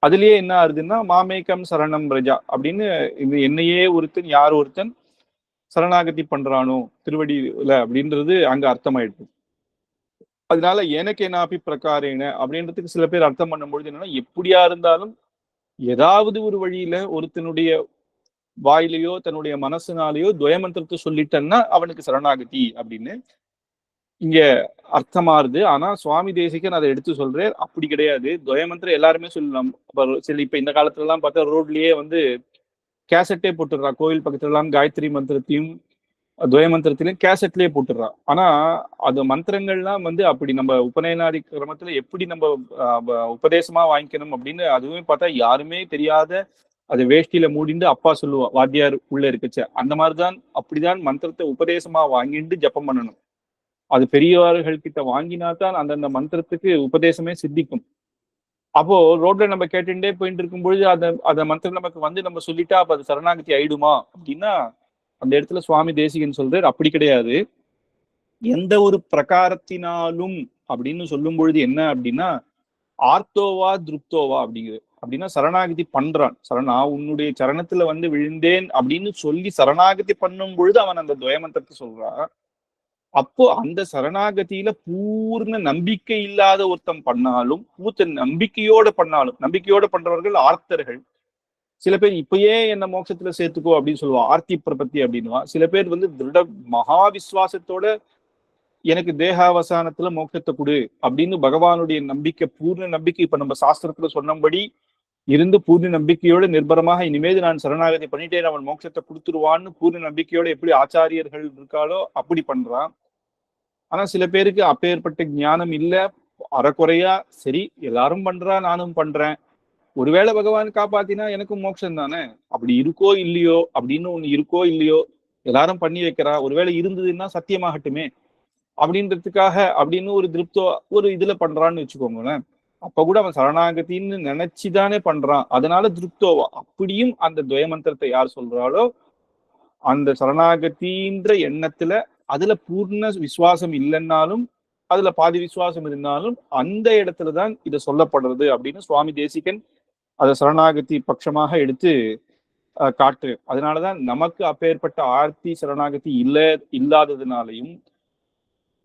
அதுலயே என்ன ஆகுதுன்னா மாமேகம் சரணம் பிரஜா அப்படின்னு இது என்னையே ஒருத்தன் யார் ஒருத்தன் சரணாகதி பண்றானோ திருவடியில அப்படின்றது அங்க அர்த்தமாயிடுது. அதனால எனக்கு என்ன அப்பி பிரகாரேன அப்படின்றதுக்கு சில பேர் அர்த்தம் பண்ணும்பொழுது என்னன்னா எப்படியா இருந்தாலும் ஏதாவது ஒரு வழியில ஒருத்தனுடைய வாயிலையோ தன்னுடைய மனசுனாலேயோ துவயமந்திரத்தை சொல்லிட்டன்னா அவனுக்கு சரணாகதி அப்படின்னு இங்க அர்த்தமாறுது. ஆனா சுவாமி தேசிகன் அதை எடுத்து சொல்றேன், அப்படி கிடையாது. துவயமந்திரம் எல்லாருமே சொல்லலாம். சரி, இப்ப இந்த காலத்துல எல்லாம் பார்த்தா ரோட்லயே வந்து கேசட்டே போட்டுடுறா. கோயில் பக்கத்துல எல்லாம் காயத்ரி மந்திரத்தையும் துவயமந்திரத்திலையும் கேசட்லயே போட்டுடுறா. ஆனா அது மந்திரங்கள்லாம் வந்து அப்படி நம்ம உபநயனாதி கிரமத்துல எப்படி நம்ம உபதேசமா வாங்கிக்கணும் அப்படின்னு அதுவுமே பார்த்தா யாருமே தெரியாத அது வேஷ்டியில மூடிண்டு அப்பா சொல்லுவா வாத்தியார் உள்ள இருக்குச்சு. அந்த மாதிரிதான் அப்படிதான் மந்திரத்தை உபதேசமா வாங்கிட்டு ஜப்பம் பண்ணணும். அது பெரியவர்கள் கிட்ட வாங்கினாதான் அந்தந்த மந்திரத்துக்கு உபதேசமே சித்திக்கும். அப்போ ரோட்ல நம்ம கேட்டுட்டே போயிட்டு இருக்கும் பொழுது அந்த மந்திரம் நமக்கு வந்து நம்ம சொல்லிட்டா அப்ப அது சரணாகதி ஆயிடுமா அப்படின்னா அந்த இடத்துல சுவாமி தேசிகன் சொல்றாரு அப்படி கிடையாது. எந்த ஒரு பிரகாரத்தினாலும் அப்படின்னு சொல்லும் பொழுது என்ன அப்படின்னா ஆர்த்தோவா திருப்தோவா அப்படிங்கிறது. அப்படின்னா சரணாகதி பண்றான். நான் உன்னுடைய சரணத்துல வந்து விழுந்தேன் அப்படின்னு சொல்லி சரணாகதி பண்ணும் பொழுது அவன் அந்த துவயமந்திரத்தை சொல்றான். அப்போ அந்த சரணாகதியில பூர்ண நம்பிக்கை இல்லாத ஒருத்தன் பண்ணாலும் பூத்த நம்பிக்கையோட பண்ணாலும், நம்பிக்கையோட பண்றவர்கள் ஆர்த்தர்கள். சில பேர் இப்பயே என்ன மோட்சத்துல சேர்த்துக்கோ அப்படின்னு சொல்லுவான், ஆர்த்தி பிரபத்தி அப்படின்னுவா. சில பேர் வந்து திருட மகா விசுவாசத்தோட எனக்கு தேகாவசானத்துல மோட்சத்தை கொடு அப்படின்னு பகவானுடைய நம்பிக்கை, பூர்ண நம்பிக்கை இப்ப நம்ம சாஸ்திரத்துல சொன்னபடி இருந்து பூர்ண நம்பிக்கையோட நிர்பரமாக இனிமேல் நான் சரணாகதி பண்ணிட்டேன் அவன் மோட்சத்தை கொடுத்துருவான்னு பூர்ண நம்பிக்கையோட எப்படி ஆச்சாரியர்கள் இருக்காளோ அப்படி பண்றான். ஆனா சில பேருக்கு அப்பேற்பட்ட ஞானம் இல்ல, அறக்குறையா சரி எல்லாரும் பண்றா நானும் பண்றேன், ஒருவேளை பகவான் காப்பாத்தினா எனக்கும் மோட்சம் தானே, அப்படி இருக்கோ இல்லையோ அப்படின்னு ஒண்ணு இருக்கோ இல்லையோ எல்லாரும் பண்ணி வைக்கிறா, ஒருவேளை இருந்ததுன்னா சத்தியமாகட்டுமே அப்படின்றதுக்காக அப்படின்னு ஒரு திருப்தோ ஒரு இதுல பண்றான்னு வச்சுக்கோங்களேன். அப்ப கூட அவன் சரணாகத்தின்னு நினைச்சுதானே பண்றான், அதனால திருப்தோவா. அப்படியும் அந்த துவயமந்திரத்தை யார் சொல்றாளோ அந்த சரணாகத்தின்ற எண்ணத்துல அதுல பூர்ண விசுவாசம் இல்லைன்னாலும் அதுல பாதி விசுவாசம் இருந்தாலும் அந்த இடத்துலதான் இதை சொல்லப்படுறது அப்படின்னு சுவாமி தேசிகன் அதை சரணாகதி பட்சமாக எடுத்து காட்டு. அதனாலதான் நமக்கு அப்பேற்பட்ட ஆர்த்தி சரணாகதி இல்லாததுனாலையும்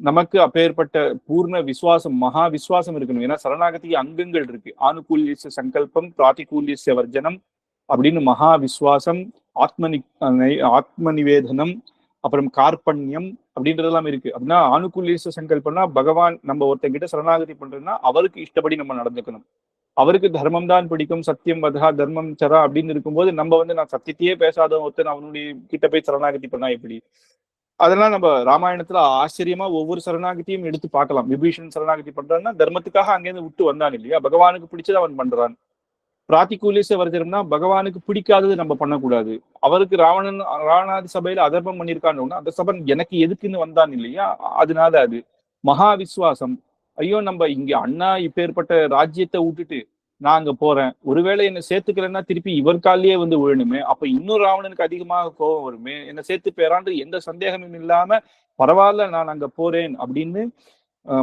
நமக்கு அப்பேற்பட்ட பூர்ண விசுவாசம் மகா விசுவாசம் இருக்கணும். ஏன்னா சரணாகதிக்கு அங்கங்கள் இருக்கு. ஆனுகூல்ய சங்கல்பம், பிராத்திகூல்ய வர்ஜனம் அப்படின்னு மகா விசுவாசம், ஆத்ம நிவேதனம், அப்புறம் கார்பண்யம் அப்படின்றதெல்லாம் இருக்கு. அப்படின்னா ஆனுகூல்ய சங்கல்பம்னா பகவான் நம்ம ஒருத்தங்கிட்ட சரணாகதி பண்றதுன்னா அவருக்கு இஷ்டப்படி நம்ம நடந்துக்கணும். அவருக்கு தர்மம் தான் பிடிக்கும், சத்தியம் வதா தர்மம் சரா அப்படின்னு இருக்கும்போது நம்ம வந்து நான் சத்தியத்தையே பேசாத ஒருத்தன் அவனுடைய கிட்ட போய் சரணாகதி பண்ணா எப்படி? அதெல்லாம் நம்ம ராமாயணத்துல ஆச்சரியமா ஒவ்வொரு சரணாகதியும் எடுத்து பார்க்கலாம். விபீஷன் சரணாகதி பண்றான்னா தர்மத்துக்காக அங்கேருந்து விட்டு வந்தான் இல்லையா, பகவானுக்கு பிடிச்சது அவன் பண்றான். பிராத்திகூலிச வர்ஜனம்னா பகவானுக்கு பிடிக்காதது நம்ம பண்ணக்கூடாது. அவருக்கு ராவணாதி சபையில அதர்மம் பண்ணியிருக்கான்னு அந்த சபன் எனக்கு எதுக்குன்னு வந்தான் இல்லையா, அதனால அது மகா விசுவாசம். ஐயோ நம்ம இங்க அண்ணா இப்பேற்பட்ட ராஜ்யத்தை விட்டுட்டு நான் அங்க போறேன், ஒருவேளை என்னை சேர்த்துக்கலன்னா திருப்பி இவர் காலிலேயே வந்து விழணுமே, அப்ப இன்னும் ராவணனுக்கு அதிகமாக கோபம் வருமே, என்னை சேர்த்து பேராண்டு எந்த சந்தேகமும் இல்லாம பரவாயில்ல நான் அங்க போறேன் அப்படின்னு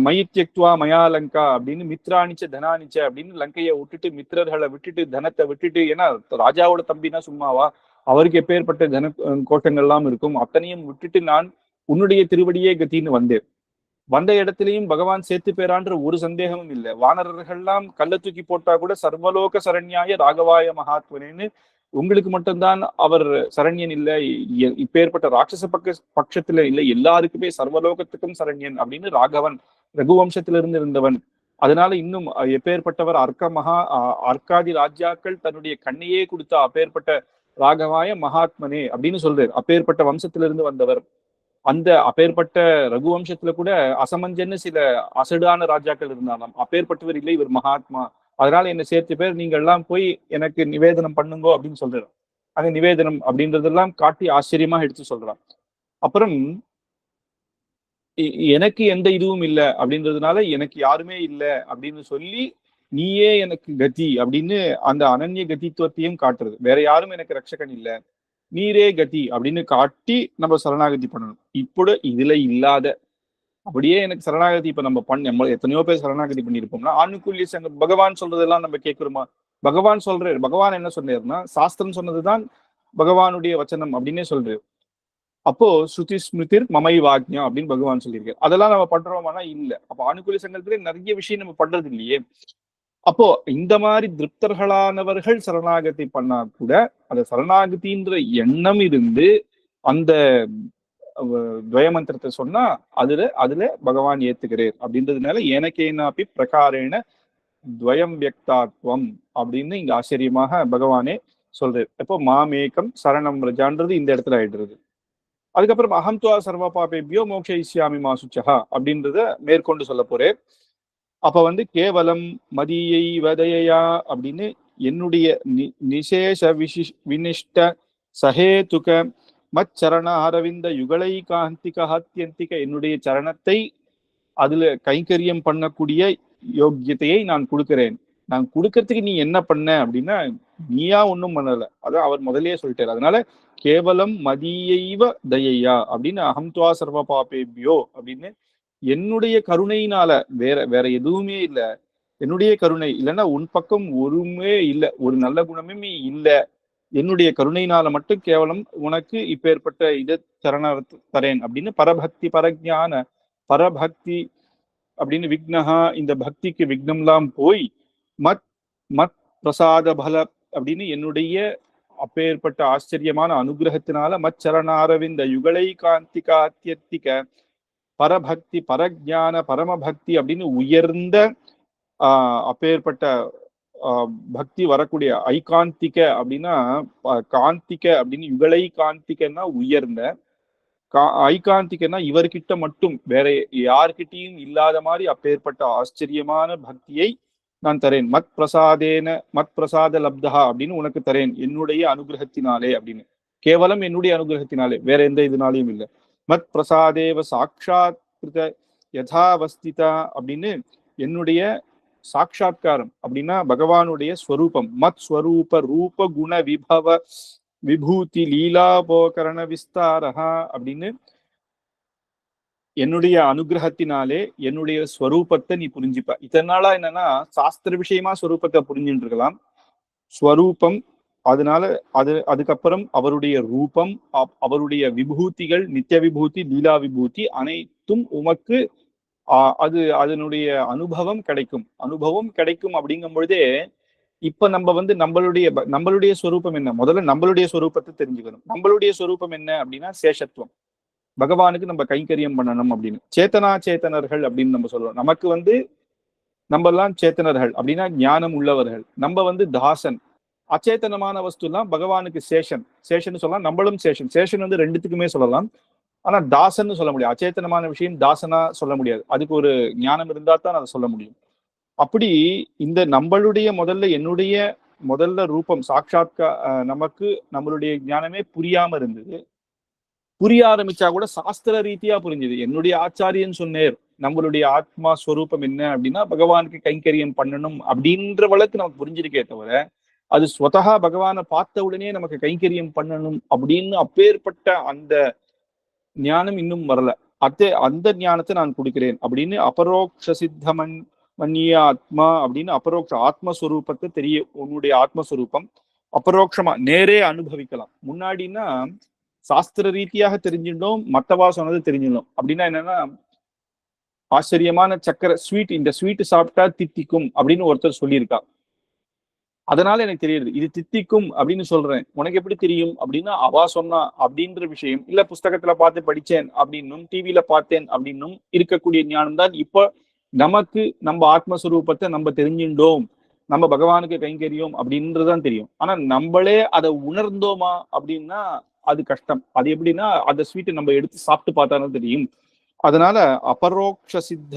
மயித்யக்துவா மயா லங்கா அப்படின்னு மித்ராணிச்ச தனானிச்ச அப்படின்னு லங்கையை விட்டுட்டு மித்திரர்களை விட்டுட்டு தனத்தை விட்டுட்டு, ஏன்னா ராஜாவோட தம்பினா சும்மாவா, அவருக்கு எப்பேற்பட்ட தன கோட்டங்கள்லாம் இருக்கும், அத்தனையும் விட்டுட்டு நான் உன்னுடைய திருவடியே கத்தின்னு வந்த இடத்திலையும் பகவான் சேர்த்து பேரான்ற ஒரு சந்தேகமும் இல்லை. வானரர்கள்லாம் கல்ல தூக்கி போட்டா கூட சர்வலோக சரண்யாய ராகவாய மகாத்மனேன்னு உங்களுக்கு மட்டும்தான் அவர் சரண்யன் இல்லை, இப்பேற்பட்ட ராட்சச பட்சத்துல இல்லை, எல்லாருக்குமே சர்வலோகத்துக்கும் சரண்யன் அப்படின்னு ராகவன் ரகுவம்சத்திலிருந்து இருந்தவன். அதனால இன்னும் எப்பேற்பட்டவர் அர்க்காதி ராஜ்யாக்கள் தன்னுடைய கண்ணையே கொடுத்த அப்பேற்பட்ட ராகவாய மகாத்மனே அப்படின்னு சொல்றாரு. அப்பேற்பட்ட வம்சத்திலிருந்து வந்தவர். அந்த அப்பேற்பட்ட ரகுவம்சத்துல கூட அசமஞ்சன்னு சில அசடான ராஜாக்கள் இருந்தாலும் அப்பேற்பட்டவர் இல்லை, இவர் மகாத்மா, அதனால என்ன சேர்த்து பேர் நீங்க எல்லாம் போய் எனக்கு நிவேதனம் பண்ணுங்கோ அப்படின்னு சொல்றாரு. அந்த நிவேதனம் அப்படின்றதெல்லாம் காட்டி ஆச்சரியமா எடுத்து சொல்றான். அப்புறம் எனக்கு எந்த இதுவும் இல்லை அப்படின்றதுனால எனக்கு யாருமே இல்லை அப்படின்னு சொல்லி நீயே எனக்கு கதி அப்படின்னு அந்த அனன்ய கதித்துவத்தையும் காட்டுறது. வேற யாரும் எனக்கு ரட்சகன் இல்லை, நீரே கதி அப்படின்னு காட்டி நம்ம சரணாகதி பண்ணணும். இப்போ இதுல இல்லாத அப்படியே எனக்கு சரணாகதி இப்ப நம்ம எத்தனையோ பேர் சரணாகதி பண்ணியிருப்போம்னா ஆணுக்குள்ளிய சங்க பகவான் சொல்றதெல்லாம் நம்ம கேட்கிறோமா, பகவான் சொல்றாரு. பகவான் என்ன சொன்னாருன்னா, சாஸ்திரம் சொன்னதுதான் பகவானுடைய வச்சனம் அப்படின்னே சொல்றாரு. அப்போ ஸ்ருதி ஸ்மிருதிர் மமை வாக்ஞா அப்படின்னு பகவான் சொல்லியிருக்காரு. அதெல்லாம் நம்ம பண்றோமானா இல்ல. அப்ப ஆணுகூல சங்கத்திலே நிறைய விஷயம் நம்ம பண்றது இல்லையே. அப்போ இந்த மாதிரி திருப்தர்களானவர்கள் சரணாகதி பண்ணா கூட அந்த சரணாகதின்ற எண்ணம் இருந்து அந்த துவயமந்திரத்தை சொன்னா அதுல அதுல பகவான் ஏத்துக்கிறார் அப்படின்றதுனால எனக்கேனாப்பி பிரகாரேன துவயம் வியக்தாத்வம் அப்படின்னு இங்க ஆச்சரியமாக பகவானே சொல்றாரு. இப்போ மாமேகம் சரணம் ரஜான்றது இந்த இடத்துல ஆயிடுறது. அதுக்கப்புறம் அகம் துவா சர்வ பாபேபியோ மோக்ஷயிஷ்யாமி மா சுச்சஹா அப்படின்றத மேற்கொண்டு சொல்ல போறேன். அப்ப வந்து கேவலம் மதியை வதையா அப்படின்னு என்னுடைய நிசேஷ வினிஷ்ட சஹேதுக மச்சரண அரவிந்த யுகலை காந்திக ஹத்தியந்திக என்னுடைய சரணத்தை அதுல கைங்கரியம் பண்ணக்கூடிய யோக்கியத்தையை நான் கொடுக்கிறேன். நான் கொடுக்கறதுக்கு நீ என்ன பண்ண அப்படின்னா நீயா ஒன்றும் பண்ணல. அதான் அவர் முதலே சொல்லிட்டாரு. அதனால கேவலம் மதியைவ தயையா அப்படின்னு அகம் துவா சர்வ பாபேபியோ அப்படின்னு என்னுடைய கருணையினால வேற வேற எதுவுமே இல்லை. என்னுடைய கருணை இல்லைன்னா உன் பக்கம் ஒருமே இல்லை, ஒரு நல்ல குணமே இல்லை. என்னுடைய கருணையினால மட்டும் கேவலம் உனக்கு இப்பேற்பட்ட இதை தரேன் அப்படின்னு பரபக்தி பரஜான பரபக்தி அப்படின்னு விக்னஹா இந்த பக்திக்கு விக்னம்லாம் போய் மத் மத் பிரசாத பல அப்படின்னு என்னுடைய அப்பேற்பட்ட ஆச்சரியமான அனுகிரகத்தினால மச்சரணாரவிந்த யுகலை காந்திகா அத்தியத்திக பரபக்தி பரஜான பரமபக்தி அப்படின்னு உயர்ந்த அப்பேற்பட்ட பக்தி வரக்கூடிய ஐகாந்திக அப்படின்னா காந்திக அப்படின்னு யுகலை காந்திகன்னா உயர்ந்த ஐகாந்திகன்னா இவர்கிட்ட மட்டும் வேற யார்கிட்டையும் இல்லாத மாதிரி அப்பேற்பட்ட ஆச்சரியமான பக்தியை நான் தரேன். மத் பிரசாத லப்தா அப்படின்னு உனக்கு தரேன் என்னுடைய அனுகிரகத்தினாலே அப்படின்னு. கேவலம் என்னுடைய அனுகிரகத்தினாலே, வேற எந்த இதனாலையும் இல்லை. மத் பிரசாதேவ சாட்சாத் யதாவஸ்திதா அப்படின்னு என்னுடைய சாட்சா்காரம் அப்படின்னா பகவானுடைய ஸ்வரூபம். மத் ஸ்வரூப ரூப குண விபவ விபூதி லீலாபோகரண விஸ்தாரஹா அப்படின்னு என்னுடைய அனுகிரகத்தினாலே என்னுடைய ஸ்வரூபத்தை நீ புரிஞ்சுப்ப. இதனால என்னன்னா சாஸ்திர விஷயமா ஸ்வரூபத்தை புரிஞ்சுட்டு இருக்கலாம். ஸ்வரூபம் அதனால அதுக்கப்புறம் அவருடைய ரூபம், அவருடைய விபூதிகள், நித்திய விபூதி, லீலா விபூதி அனைத்தும் உமக்கு அதனுடைய அனுபவம் கிடைக்கும் அப்படிங்கும் பொழுதே இப்ப நம்ம வந்து நம்மளுடைய ஸ்வரூபம் என்ன, முதல்ல நம்மளுடைய ஸ்வரூபத்தை தெரிஞ்சுக்கணும். நம்மளுடைய ஸ்வரூபம் என்ன அப்படின்னா சேஷத்துவம். பகவானுக்கு நம்ம கைங்கரியம் பண்ணணும் அப்படின்னு. சேத்தனர்கள் அப்படின்னு நம்ம சொல்றோம். நமக்கு வந்து நம்ம எல்லாம் சேத்தனர்கள் அப்படின்னா ஞானம் உள்ளவர்கள். நம்ம வந்து தாசன். அச்சேத்தனமான வஸ்து எல்லாம் பகவானுக்கு சேஷன் சொல்லலாம். நம்மளும் சேஷன் வந்து ரெண்டுத்துக்குமே சொல்லலாம். ஆனா தாசன்னு சொல்ல முடியாது. அச்சேத்தனமான விஷயம் தாசனா சொல்ல முடியாது. அதுக்கு ஒரு ஞானம் இருந்தா தான் அதை சொல்ல முடியும். அப்படி இந்த நம்மளுடைய முதல்ல ரூபம் சாட்சாத்கா நமக்கு நம்மளுடைய ஞானமே புரியாம இருந்தது. புரிய ஆரம்பிச்சா கூட சாஸ்திர ரீதியா புரிஞ்சுது. என்னுடைய ஆச்சாரியன் சொன்னேர் நம்மளுடைய ஆத்மா ஸ்வரூபம் என்ன அப்படின்னா பகவானுக்கு கைங்கரியம் பண்ணணும் அப்படின்ற வழக்கு நமக்கு புரிஞ்சிருக்கே தவிர அது ஸ்வதகா பகவானை பார்த்த உடனே நமக்கு கைங்கரியம் பண்ணணும் அப்படின்னு அப்பேற்பட்ட அந்த ஞானம் இன்னும் வரல. அந்த ஞானத்தை நான் கொடுக்கிறேன் அப்படின்னு அபரோக்ஷ சித்தமன் மன்னிய ஆத்மா அப்படின்னு அபரோக்ஷ ஆத்மஸ்வரூபத்தை தெரிய உன்னுடைய ஆத்மஸ்வரூபம் அபரோக்ஷமா நேரே அனுபவிக்கலாம். முன்னாடின்னா சாஸ்திர ரீதியாக தெரிஞ்சிட்டோம், மத்தவா சொன்னது தெரிஞ்சிடணும். அப்படின்னா என்னன்னா ஆச்சரியமான சக்கரை ஸ்வீட், இந்த ஸ்வீட் சாப்பிட்டா தித்திக்கும் அப்படின்னு ஒருத்தர் சொல்லியிருக்கா. அதனால எனக்கு தெரியுது இது தித்திக்கும் அப்படின்னு சொல்றேன். உனக்கு எப்படி தெரியும் அப்படின்னா அவா சொன்னா அப்படின்ற விஷயம் இல்ல, புஸ்தகத்துல பார்த்து படிச்சேன் அப்படின்னும் டிவியில பார்த்தேன் அப்படின்னும் இருக்கக்கூடிய ஞானம் தான் இப்ப நமக்கு நம்ம ஆத்மஸ்வரூபத்தை நம்ம தெரிஞ்சுட்டோம், நம்ம பகவானுக்கு கைங்கரியம் அப்படின்றதுதான் தெரியும். ஆனா நம்மளே அதை உணர்ந்தோமா அப்படின்னா அது கஷ்டம். அது எப்படின்னா அந்த ஸ்வீட்டை நம்ம எடுத்து சாப்பிட்டு பார்த்தாலும் தெரியும். அதனால அபரோக்ஷ சித்த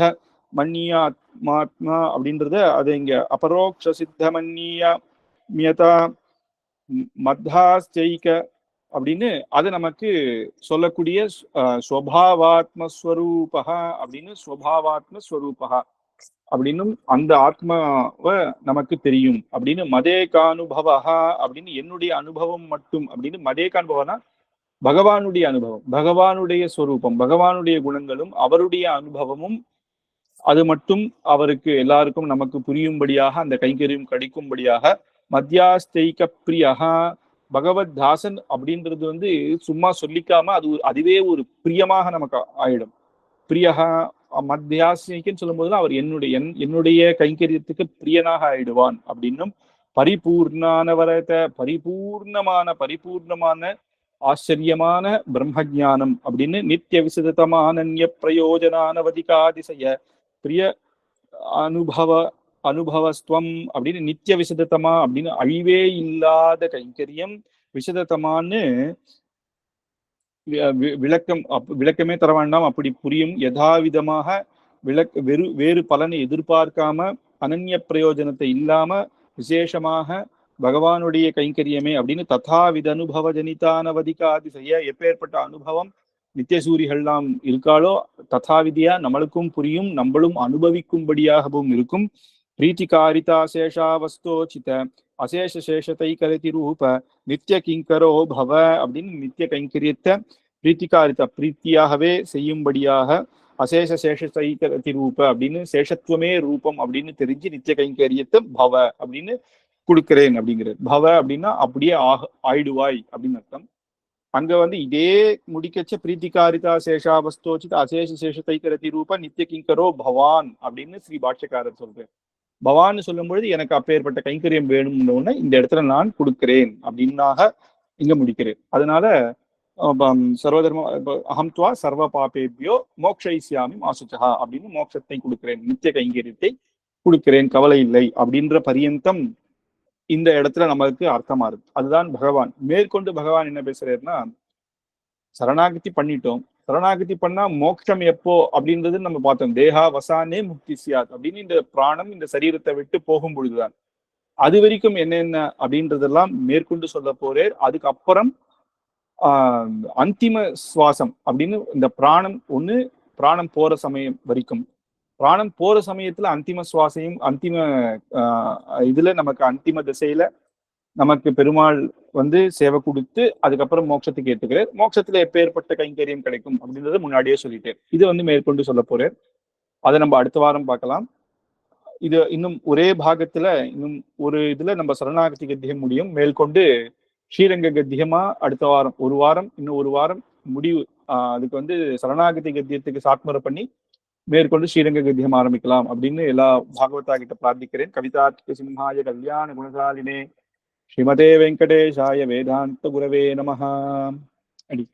மன்னியாத்மா அப்படின்றத அது இங்க அபரோக்ஷ சித்த மன்னியதா மத்தாஸ்தைக அப்படின்னு அது நமக்கு சொல்லக்கூடிய ஸ்வபாவாத்மஸ்வரூபா அப்படின்னு ஸ்வபாவாத்மஸ்வரூபா அப்படின்னும் அந்த ஆத்மாவை நமக்கு தெரியும் அப்படின்னு மதேகானுபவா அப்படின்னு என்னுடைய அனுபவம் மட்டும் அப்படின்னு மதேகானுபவம்னா பகவானுடைய அனுபவம், பகவானுடைய ஸ்வரூபம், பகவானுடைய குணங்களும் அவருடைய அனுபவமும் அது மட்டும் அவருக்கு எல்லாருக்கும் நமக்கு புரியும்படியாக அந்த கைங்கரியம் கிடைக்கும்படியாக மத்தியாஸ்தைக பிரியா. பகவத் தாசன் அப்படின்றது வந்து சும்மா சொல்லிக்காம அதுவே ஒரு பிரியமாக நமக்கு ஆயிடும். பிரியகா மத்தியாசினிக்குன்னு சொல்லும் போதுதான் அவர் என்னுடைய கைங்கரியத்துக்கு பிரியனாக ஆயிடுவான் அப்படின்னும், பரிபூர்ணமான ஆச்சரியமான பிரம்மஜானம் அப்படின்னு நித்திய விசதமானன்ய பிரயோஜனானவதிகாதிசய பிரிய அனுபவஸ்துவம் அப்படின்னு நித்திய விசதத்தமா அப்படின்னு அழிவே இல்லாத கைங்கரியம். விசதத்தமான்னு விளக்கமே தர வேண்டாம், அப்படி புரியும். யதாவிதமாக வேறு பலனை எதிர்பார்க்காம அனன்ய பிரயோஜனத்தை இல்லாம விசேஷமாக பகவானுடைய கைங்கரியமே அப்படின்னு ததாவித அனுபவ ஜனிதானவதிகாதி செய்ய எப்பேற்பட்ட அனுபவம் நித்தியசூரிகள்லாம் இருக்காளோ ததாவிதியா நம்மளுக்கும் புரியும், நம்மளும் அனுபவிக்கும்படியாகவும் இருக்கும். பிரீத்திகாரிதா சேஷாவஸ்தோச்சித அசேஷ சேஷத்தை கருதி ரூப நித்திய கிங்கரோ பவ அப்படின்னு நித்திய கைங்கரியத்தை பிரீத்திகாரிதா பிரீத்தியாகவே செய்யும்படியாக அசேஷ சேஷத்தை கருதி ரூப அப்படின்னு சேஷத்துவமே ரூபம் அப்படின்னு தெரிஞ்சு நித்திய கைங்கரியத்தை பவ அப்படின்னு கொடுக்கிறேன் அப்படிங்கிறது. பவ அப்படின்னா அப்படியே ஆயிடுவாய் அப்படின்னு அர்த்தம். அங்க வந்து இதே முடிக்கச்ச பிரீத்திகாரிதா சேஷாவஸ்தோச்சித அசேஷ சேஷத்தை கருதி ரூப நித்திய கிங்கரோ பவான் அப்படின்னு ஸ்ரீ பாஷ்யக்காரர் சொல்றேன். பவான்னு சொல்லும் பொழுது எனக்கு அப்பேற்பட்ட கைங்கரியம் வேணும்னு இந்த இடத்துல நான் கொடுக்கிறேன் அப்படின்னாக இங்க முடிக்கிறேன். அதனால சர்வதர்ம அகம் துவா சர்வ பாபேபியோ மோக்ஷயிஸ்யாமி மாசுச்சா அப்படின்னு மோட்சத்தை கொடுக்கிறேன், நித்திய கைங்கரியத்தை கொடுக்கிறேன், கவலை இல்லை அப்படின்ற பரியந்தம் இந்த இடத்துல நமக்கு அர்த்தமா இருக்கு. அதுதான் பகவான். மேற்கொண்டு பகவான் என்ன பேசுறாருன்னா, சரணாகதி பண்ணிட்டோம், சரணாகதி பண்ணா மோட்சம் எப்போ அப்படின்றது நம்ம பார்த்தோம். தேகா வசானே முக்தி சியாத் அப்படின்னு இந்த பிராணம் இந்த சரீரத்தை விட்டு போகும் பொழுதுதான். அது வரைக்கும் என்னென்ன அப்படின்றதெல்லாம் மேற்கொண்டு சொல்ல போறேன். அதுக்கப்புறம் அந்திம சுவாசம் அப்படின்னு இந்த பிராணம் போற சமயம் வரைக்கும், பிராணம் போற சமயத்துல அந்திம சுவாசையும் அந்திம இதுல நமக்கு அந்திம திசையில நமக்கு பெருமாள் வந்து சேவை கொடுத்து அதுக்கப்புறம் மோட்சத்துக்கு ஏற்றுக்கிறார். மோட்சத்துல எப்பேற்பட்ட கைங்கரியம் கிடைக்கும் அப்படின்றத முன்னாடியே சொல்லிட்டேன். இது வந்து மேற்கொண்டு சொல்ல போறேன். அதை நம்ம அடுத்த வாரம் பார்க்கலாம். இது இன்னும் ஒரே பாகத்துல இன்னும் ஒரு இதுல நம்ம சரணாகதி கத்தியம் முடியும். மேற்கொண்டு ஸ்ரீரங்க கத்தியமா அடுத்த வாரம், இன்னும் ஒரு வாரம் முடிவு. அதுக்கு வந்து சரணாகதி கத்தியத்துக்கு சாத்மரை பண்ணி மேற்கொண்டு ஸ்ரீரங்க கத்தியம் ஆரம்பிக்கலாம் அப்படின்னு எல்லா பாகவதா கிட்ட பிரார்த்திக்கிறேன். கவிதார்த்திக சிம்ஹாய கல்யாண குணசாலினே ஸ்ரீமதே வெங்கடேஷாய வேதாந்த குரவே நமஹ. அடி.